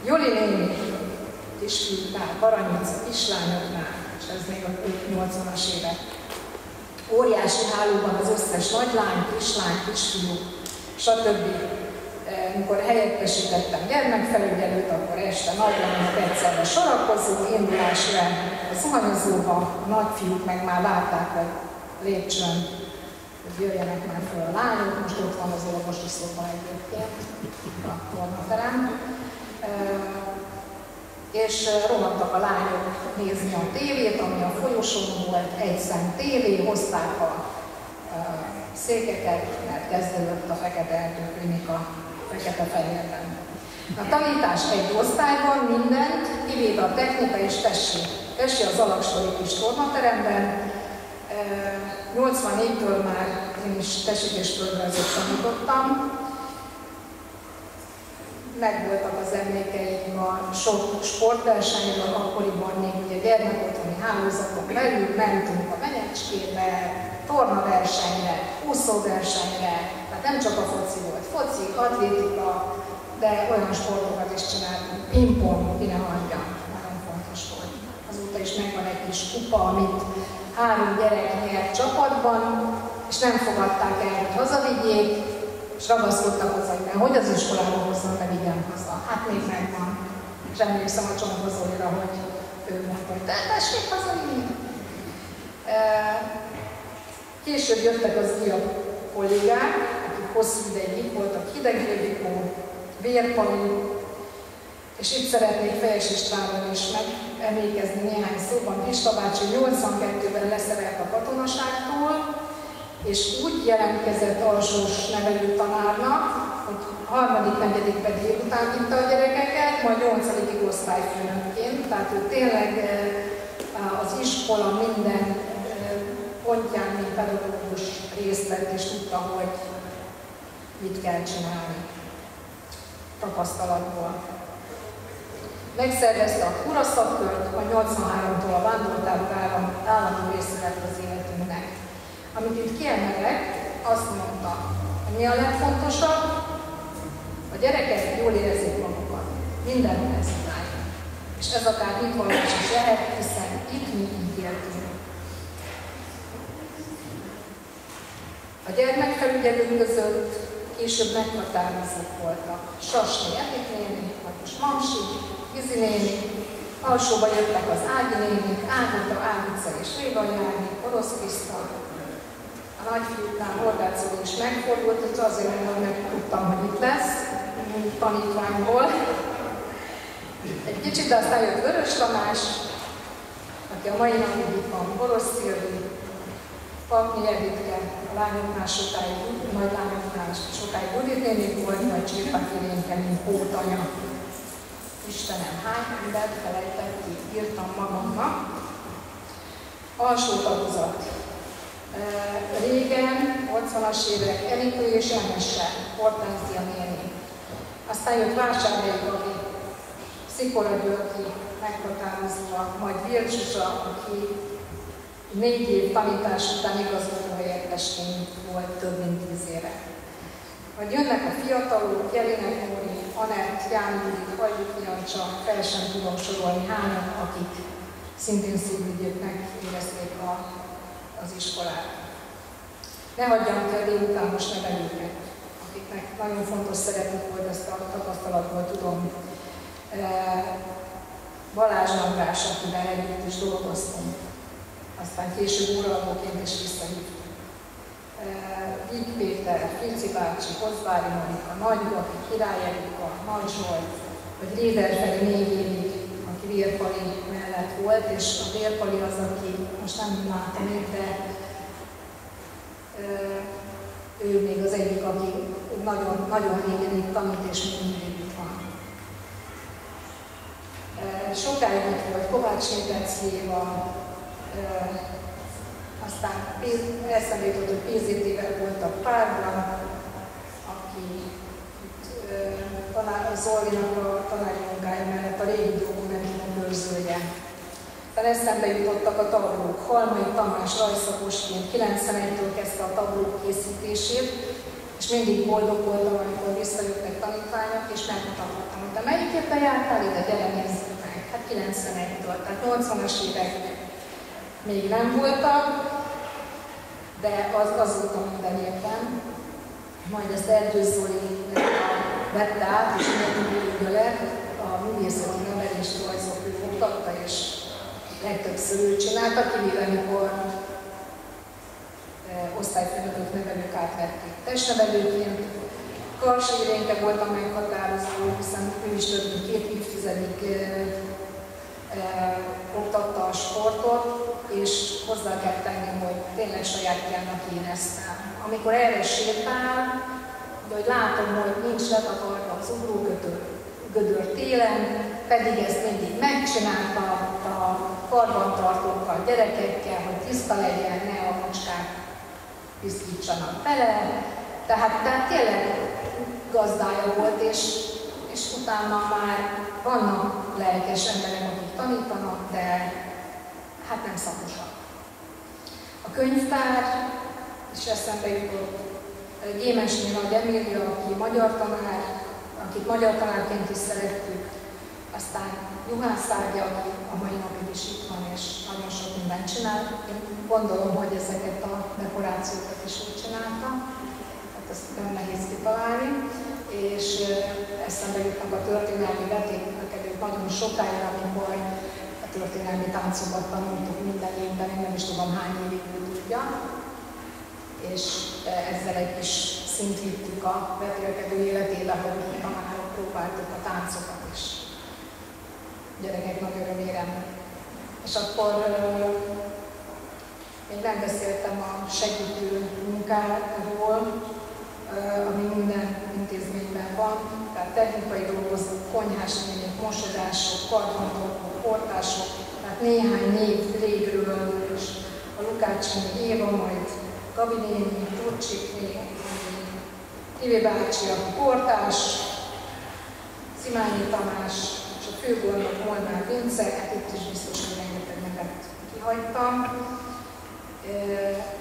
B: Joli néni, kisfiúknál, Baranyica, kislányoknál, és ez még a 80-as évek. Óriási hálóban az összes nagylány, kislány, kisfiú, stb. Amikor helyettesítettem gyermekfelügyelőt, akkor este nagylányok egyszerre sorakozó, indulásra a zuhanyozóba, a nagyfiúk meg már várták a lépcsőn, hogy jöjjenek már fel a lányok, most ott van az orvosi szoba egyébként, a tornaterem. És rohantak a lányok nézni a tévét, ami a folyosón volt, egy szem tévé, hozták a székeket, mert kezdődött a Fekete Erdő Klinika fekete-fehérben. A tanítás egy osztályban mindent, kivéve a technika és tessék az alaksori kis tornateremben. 84-től már én is tessék és földrajzot tanítottam. Megvoltak az emlékeim a sok sportversenyről, akkoriban még ugye gyermekotthoni hálózaton belül mentünk a Menyecskébe, tornaversenyre, úszóversenyre, tehát nem csak a foci volt, foci, atlétika, de olyan sportokat is csináltunk, pingpong, ki ne hagyja, nagyon fontos volt. Azóta is megvan egy kis kupa, amit 3 gyerek nyert csapatban, és nem fogadták el, hogy hazavigyék, és ragaszkodtak hozzá, hogy az iskolába hozzon, de vigyem haza. Hát még megvan. És emlékszem a Csongozóira, hogy ő mondta, hogy tessék hazavinni. Később jöttek az újabb kollégák, akik hosszú ideig itt voltak, Hideg Ildikó, Vérpali, és itt szeretnék Fejes Istvánról is megemlékezni néhány szóban. Pista bácsi 82-ben leszerelt a katonaságtól, és úgy jelentkezett alsós nevelőtanárnak, hogy 3.-4. délután vitte a gyerekeket, majd 8. osztályfőnökként, tehát ő tényleg az iskola minden pontján, mint pedagógus részt vett, és tudta, hogy mit kell csinálni tapasztalatból. Megszervezte a kuraszakkört, majd 83-tól a vándortábor állandó része lett az életünknek. Amit itt kiemelek, azt mondta, hogy mi a legfontosabb, a gyerekek jól érezzék magukat, mindenhez álljon. És ez akár itt valós is lehet, hiszen itt mi így éltünk. A gyermekfelügyelők között később meghatározók voltak. Sasné Etik néni, Matos Mamsi, Gizi néni, alsóba jöttek az Ági nénik, Ágota, Ágica és Réva Jáni, Orosz Kriszta. A nagyfiúknál Hordácó is megfordult, és azért mondom, hogy tudtam, hogy itt lesz. tanítványból. Egy kicsit, de aztán jött Vörös Tamás, aki a mai napig itt van, Boros Szilvi, Papnyi Editke, a lányoknál sokáig, nagy lányoknál sokáig Budit néni volt, majd Csirpák Irénke, mint pótanya. Istenem, hány embert felejtett ki, írtam magamnak. Alsó tagozat. Régen, 80-as évek, Enikő és Emese, Hortenzia néni. Aztán jött Vásárhelyi Gabi, Szikora Györgyi, meghatározóan, majd Vircsusa, aki 4 év tanítás után igazgató helyettesként volt több mint 10 éve. Majd jönnek a fiatalok, Jelinek Móri, Anett, Ján Judit, Hajduk Jancsa, fel sem tudom sorolni hányan, akik szintén szívügyéknek érezték az iskolát. Ne hagyjam ki a délutános nevelőket, akiknek nagyon fontos szerepük volt, ezt a tapasztalatból tudom. Balázs András, akivel együtt is dolgoztunk, aztán később óraalóként is visszahívtuk. Víg Péter, Frici bácsi, Hozvári Monika, Nagy Gabi, Király Erika, Nagy Zsolt, vagy Réder Feri 4 évig, aki Vérpali mellett volt, és a Vérpali az, aki most nem látom itt, de ő még az egyik, aki nagyon, nagyon régen itt tanít, és még mindig itt van. Sokáig itt volt Kovács Nédecki Éva, aztán eszembe jutott, hogy PZT-vel voltak párban, aki Zolinak a tanári munkája mellett a régi dokumentumok őrzője. Aztán eszembe jutottak a tablók. Halmai Tamás rajszakosként 91-től kezdte a tablók készítését, és mindig boldog voltam, amikor visszajöttek tanítványok, és megmutathattam, hogy de melyik éppen jártál ide, gyere nézzük meg. Hát 91-től, tehát 80-as évek még nem voltak, de azóta minden évben. Majd ezt Erdős Zoli vette át, és mindenki lett, a művészeti nevelést rajzok ő oktatta, és legtöbbször ő csinálta, kivéve amikor osztályfőnökök, nevelők átvették testnevelőként. Karsi Irénke volt a meghatározó, hiszen ő is több mint 2 évtizedig oktatta a sportot, és hozzá kell tenni, hogy tényleg sajátjának éreztem. Amikor erre sétál, de hogy látom, hogy nincs letakarva az ugrógödör télen, pedig ezt mindig megcsinálta a karbantartókkal, gyerekekkel, hogy tiszta legyen, ne a macskák piszkítsanak bele. Tehát tényleg gazdája volt, és utána már vannak lelkes emberek, akik tanítanak, de hát nem szakosak. A könyvtár, és eszembe jutott Gémesné Nagy Emília, aki magyar tanár, akit magyar tanárként is szerettük, aztán Juhász Ágya, aki a mai napig is itt van, és nagyon sok mindent csinál. Én gondolom, hogy ezeket a dekorációkat is úgy csinálta, hát ezt nem nehéz kitalálni, és eszembe jutnak a történelmi vetékedők nagyon sokáig, amikor a történelmi táncokat tanultuk minden évben, én nem is tudom hány évig tudja, és ezzel egy kis szint vittük a vetélkedő életébe, hogy a tanárok próbáltuk a táncokat is. Gyerekek nagy örömére. És akkor még nem beszéltem a segítő munkáról, ami minden intézményben van, tehát technikai dolgozók, konyhás nénik, mosodások, karbantartók, portások, tehát néhány név régről, és a Lukács-néni Éva, majd Gabi néni, Turcsik néni, Tivé bácsi, a portás, Szimányi Tamás, és a főgondnok Molnár Vince, hát itt is biztos, hogy rengeteg nevet kihagytam,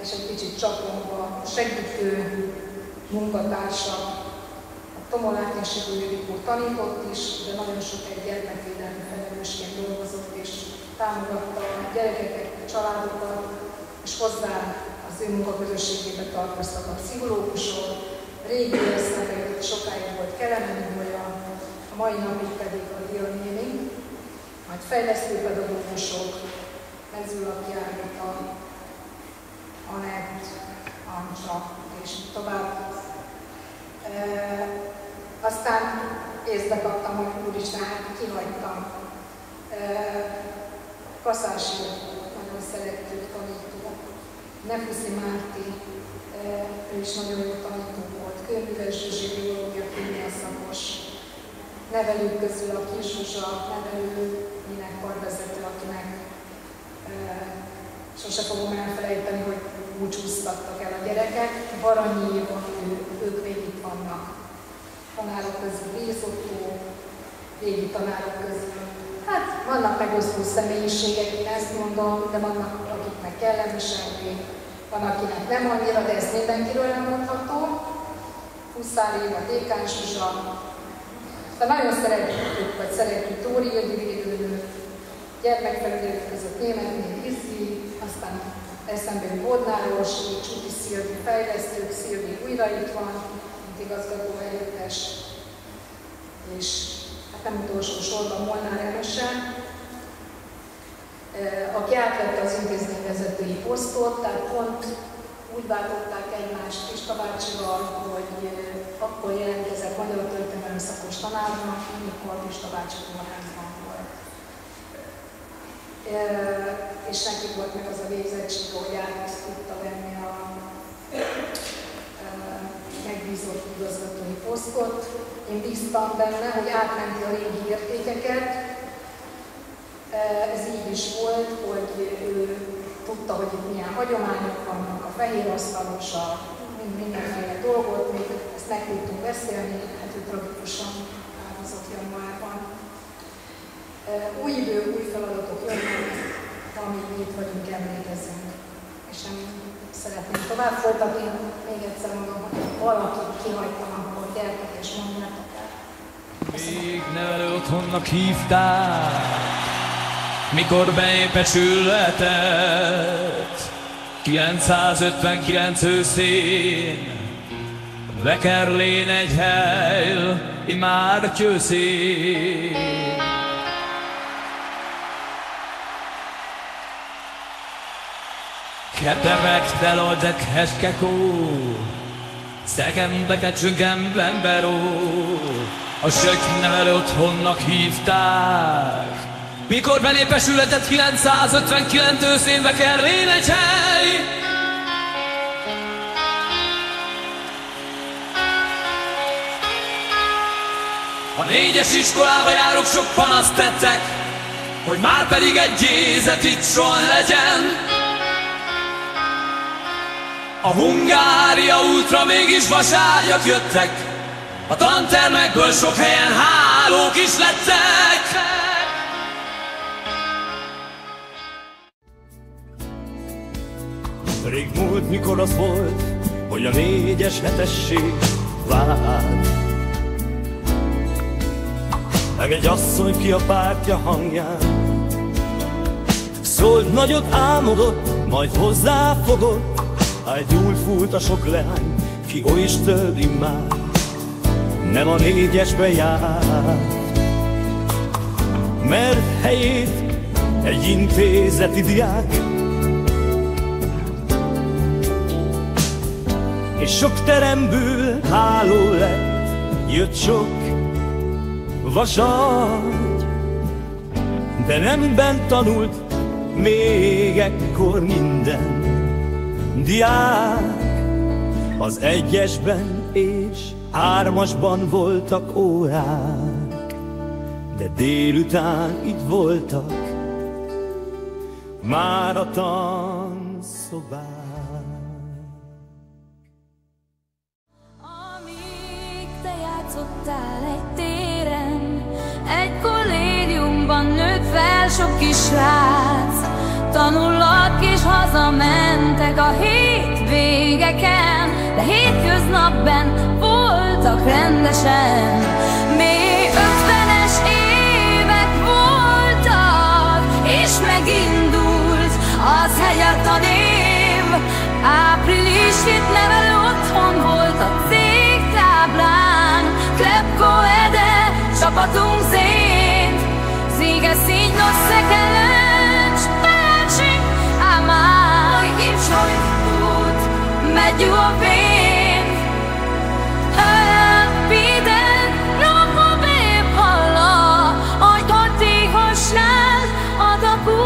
B: és egy kicsit csapongva segítő munkatársa, a Tomolátnyasi Ildikó tanított is, de nagyon sokáig gyermekvédelmi felelősként dolgozott, és támogatta a gyerekeket, a családokat, és hozzá az ő munkaközösségébe tartoztak a pszichológusok, régi esznevet sokáig volt Kelemenőbolya, a mai napig pedig a Dia néni, majd fejlesztőpedagógusok, Mezőlaki Ágota, Anett, Ancsa, és tovább. Aztán Kaszási nagyon szerető tanító, Nefuszi Márti, ő is nagyon jó tanító volt, Kőműves Zsuzsi biológia kémia szakos, nevelők közül a Kis Zsuzsa, nevelőinek karvezető, akinek sose fogom elfelejteni, hogy búcsúztattak el a gyerekek. Baranyi Éva, ők végig vannak tanárok közül, Rézottó, régi tanárok közül. Hát vannak megosztó személyiségek, én ezt mondom, de vannak akiknek kellemesebbé, van akinek nem annyira, de ezt mindenkiről elmondható. Huszár Éva, Dékán Zsuzsa. De nagyon szeretjük Tóri Jödi védőnőt, gyermekfelügyelők között Németné Izzi, aztán eszembe Bodnár Orsi, Csuti Szilvi fejlesztők, Szilvi újra itt van, mint igazgató helyettes, és hát nem utolsó sorban Molnár Emese, aki átvette az intézményvezetői posztot, tehát pont úgy váltották egymást Pista bácsival, hogy akkor jelentkezett magyar történelem szakos tanárnak, amikor Pista bácsi kórházban volt. És neki volt meg az a végzettsége, hogy át tudta venni a megbízott igazgatói posztot. Én bíztam benne, hogy átmenti a régi értékeket. Ez így is volt, hogy ő tudta, hogy itt milyen hagyományok vannak, a fehér asztalos, mindenféle dolgot, még ezt meg tudtunk beszélni, hát ő tragikusan elhozott januárban. Új idő, új feladatok jönnek, amíg mi itt vagyunk, emlékezzünk. És nem szeretném tovább folytatni, még egyszer mondom, hogy valakit kihagytam, akkor gyertek és mondjátok el.
I: Még nevelő otthonnak hívták, mikor beépesületett 959 őszén, Vekerlén egy hely, imád Kőszén. Ketemek telodek heskekó, szekembeket csüngembenberó, a sök nevelő otthonnak hívták. Mikor benépesületett 959 őszén, Vekerlén egy hely. A 4-es iskolába járok, sok panaszt tettek, hogy már pedig egy Jézet itt soha legyen. A Hungária útra mégis vaságyak jöttek, a tantermekből sok helyen hálók is lettek.
J: Rég múlt, mikor az volt, hogy a 4-es 7-esség vált. Meg egy asszony ki a pártja hangján szólt, nagyot álmodott, majd hozzáfogott. Egy fúlt a sok leány, ki oly is több immár nem a 4-esbe járt, mert helyét egy intézeti diák és sok teremből háló lett, jött sok vasagy, de nemben tanult még ekkor minden diák. Az 1-esben és 3-asban voltak órák, de délután itt voltak már a tanszobák.
L: Amíg te játszottál egy téren, egy kollégiumban nőtt fel sok kisrác, tanullak és hazamentek a hétvégeken, de hétköznapban voltak rendesen. Még 50-es évek voltak, és megindult az hegyetlen év. Április 7 nevelő otthon volt a cégtáblán, Klepko Ede, csapatunk szét, Széges színy nosszekelőcs, Pelácsik, Ámár, Ipsoj, út, Megyú a vén. Piden, Rokko Bép halla, Ajtott éghasnál, Adakú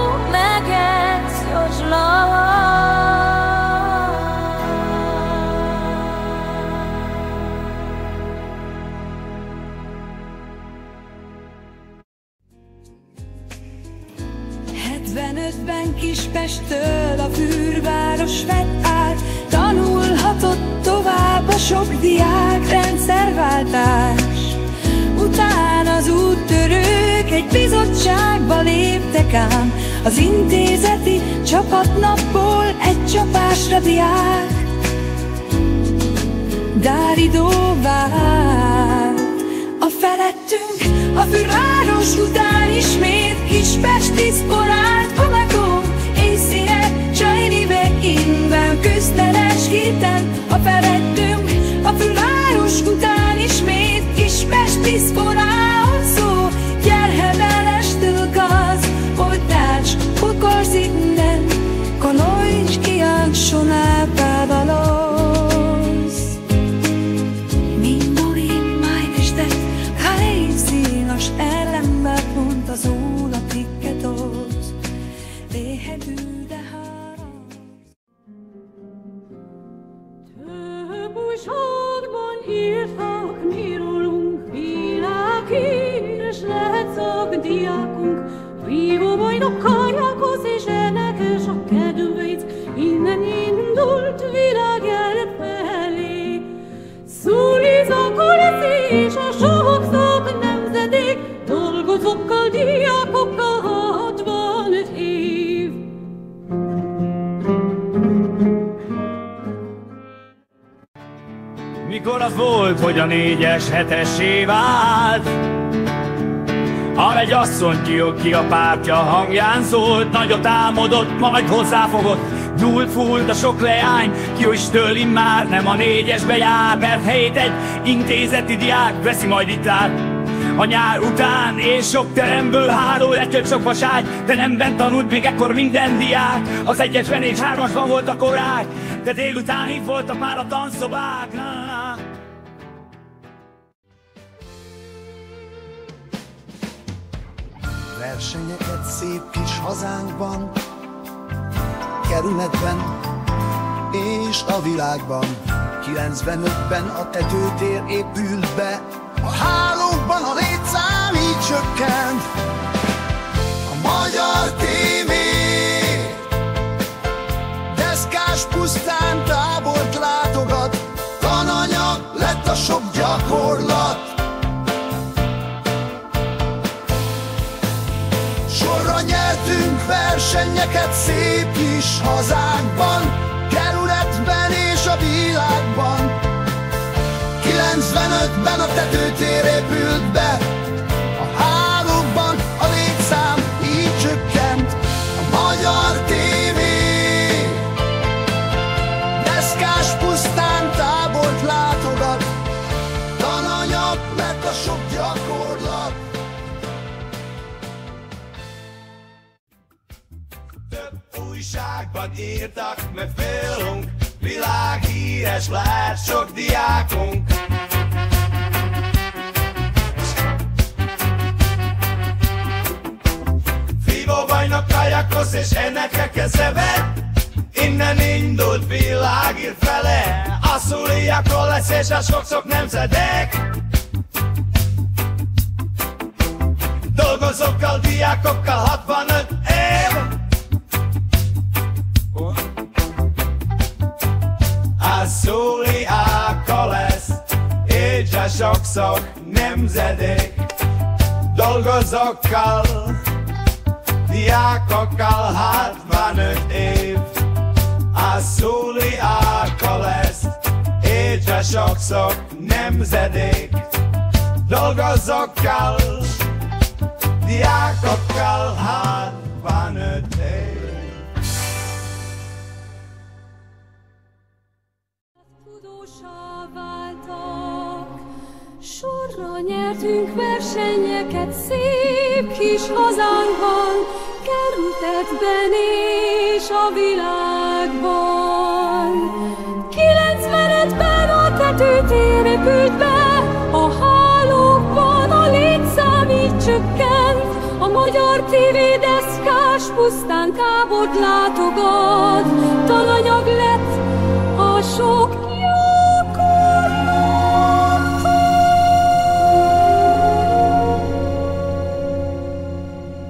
L: 95-ben Kispesttől a fűrváros vett át, tanulhatott tovább a sok diák, rendszerváltás. Utána az úttörők egy bizottságba léptek ám, az intézeti csapatnapból egy csapásra diák Dáridó vált. A felettünk a fűrváros után ismét Kispest diszponált Pamagó, éjszére Csajnibe inben közteles héten. A felettünk a fűrváros után ismét Kispest diszponál szó, gyerhevelestől gaz, hogy tács, pokorsz innen, kanojcs kiánk sonálpádalos. Mindorin majtestet, kalészínos ellenben pont az óla tikketos, léhegű de három.
M: Több újságban írtak mi rólunk, világhíres lehet szakdiákunk. Vívóbajnok Karjakosz és énekes a kedvenc, innen indult világjel felé. Szuliza Kolesz és a sok szak nemzedék, dolgozókkal, diákokkal 65 év.
J: Mikor az volt, hogy a 4-es 7-essé vált, egy asszony ki a pártja hangján szólt, nagyot álmodott, majd hozzáfogott, nyúlt fúlt a sok leány, ki istől immár nem a 4-esbe jár, mert helyét egy intézeti diák veszi majd itt át. A nyár után és sok teremből háló lecsöp sok vaságy, de nem bent tanult még ekkor minden diák. Az 1-esben és 3-asban voltak korák, de délután itt voltak már a tanszobák.
N: Versenyeket szép kis hazánkban, kerületben és a világban. 95-ben a tetőtér épült be, a hálókban a létszám így csökkent. A magyar tévé deszkás pusztán tábort látogat, tananyag lett a sok gyakorlat. Sorra nyertünk versenyeket szép kis hazánkban, kerületben és a világban. 95-ben a tetőtér épült be, a hálókban a létszám így csökkent. A magyar tévé deszkás pusztán tábort látogat, tananyag lett a sok gyakorlat.
J: Több újságban írtak, mert félünk, világhíres lehet sok diákunk. Vívóbajnok Karjakosz és énekekkel szövet, innen indult világír fele. A Szulia Kolesz és a sok-sok nemzedék, dolgozókkal, diákokkal 65 év. A Szulia Kolesz és a sok-sok nemzedék, dolgozókkal, diákokkal 65 év. A Szulia Kolesz és a sok-sok nemzedék, dolgozókkal, diákokkal 65 év.
M: Tudósá váltak, sorra nyertünk versenyeket szép kis hazánkban, kerületben és a világban. 95-ben a tetőtér épült be, a hálókban a létszám így csökkent. A magyar tévé deszkás pusztán tábort látogat, tananyag lett a sok gyakorlat.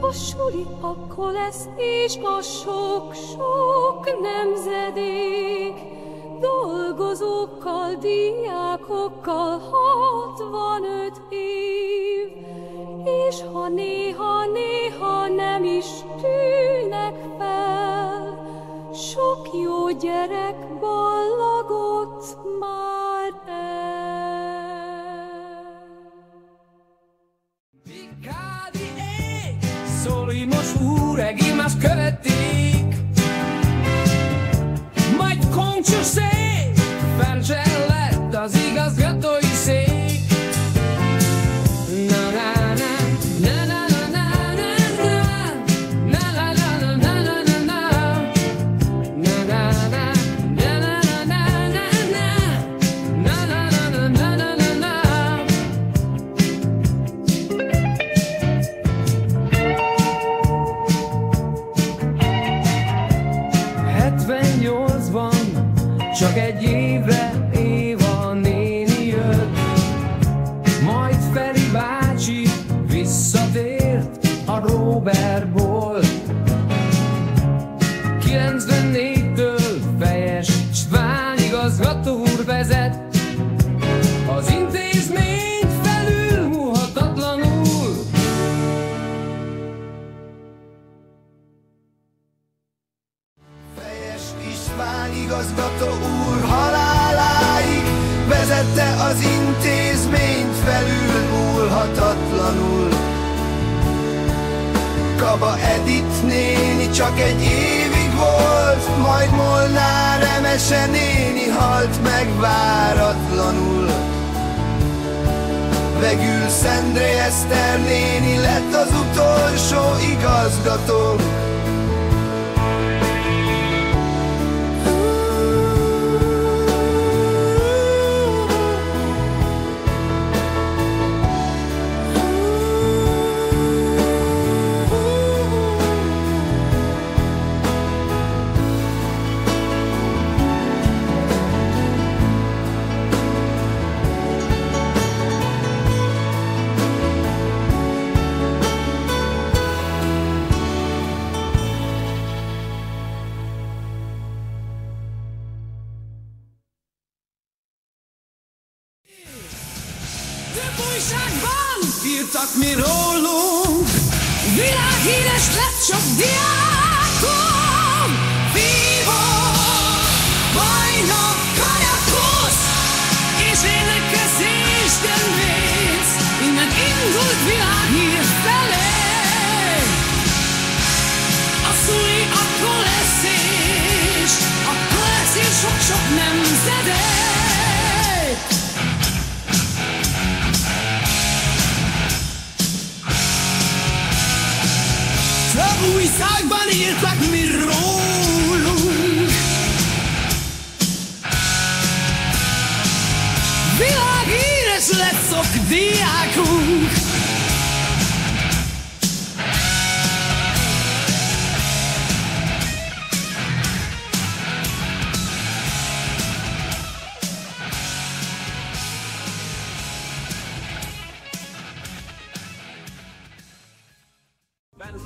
M: A suli, a kolesz lesz, és a sok-sok nemzedék, dolgozókkal, diákokkal 65 év, és ha néha nem is tűnnek fel, sok jó gyerek ballagott már el.
I: Pikádi ég, Szolimos úr egémás követték, majd Koncsos szék, Fencser lett az igazgatói szék. Csak egy évre Éva néni jött, majd Feri bácsi visszatért a Robertból. 94-től Fejes István igazgató úr vezet, az intézményt felülmúlhatatlanul.
N: Fejes István igazgató úr haláláig vezette az intézményt felülmúlhatatlanul. Kaba Edith néni csak egy évig volt, majd Molnár Emese néni halt meg váratlanul. Végül Szendré Eszter néni lett az utolsó igazgató.
I: Újságban írtak mi rólunk, világhíres lett sok diákom. Viva, bajnok, kajakosz, és énekezés, dönvész, innen indult világhír felé. A szuli akkor lesz és sok-sok nemzedék. Több újságban írtak mi rólunk, világhíres lett sok diákunk.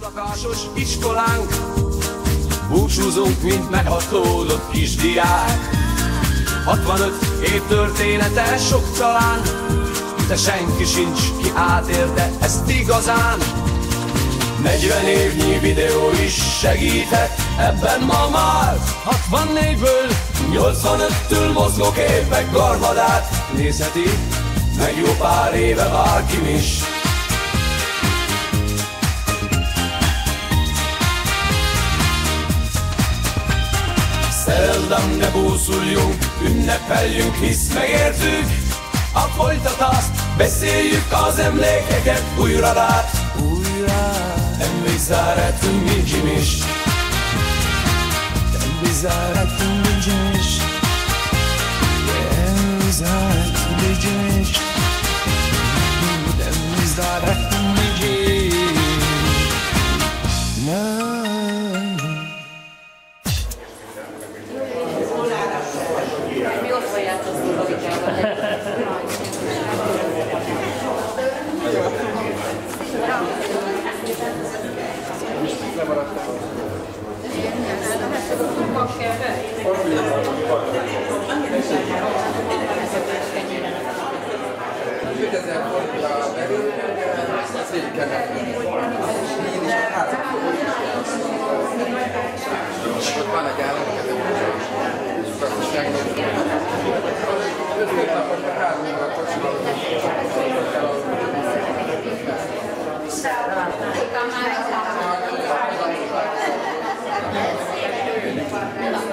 I: Lakásos iskolánk, búcsúzunk, mint meghatódott kisdiák. 65 év története sok talán, de senki sincs, ki átérte ezt igazán. 40 évnyi videó is segíthet ebben ma már. 64-ből 85-től mozgó képek garmadát nézheti meg jó pár éve bárki is. Szerelem, ne búszuljunk, ünnepeljünk, hisz megértük a folytatást, beszéljük az emlékeket újra rád. Emlékzáratunk nincs is. Emlékzáratunk nincs is. Emlékzáratunk nincs is. Emlékzáratunk nincs is.
A: Mi ott van játszottunk a vitában.
D: Lemaradtam.
A: Thank you.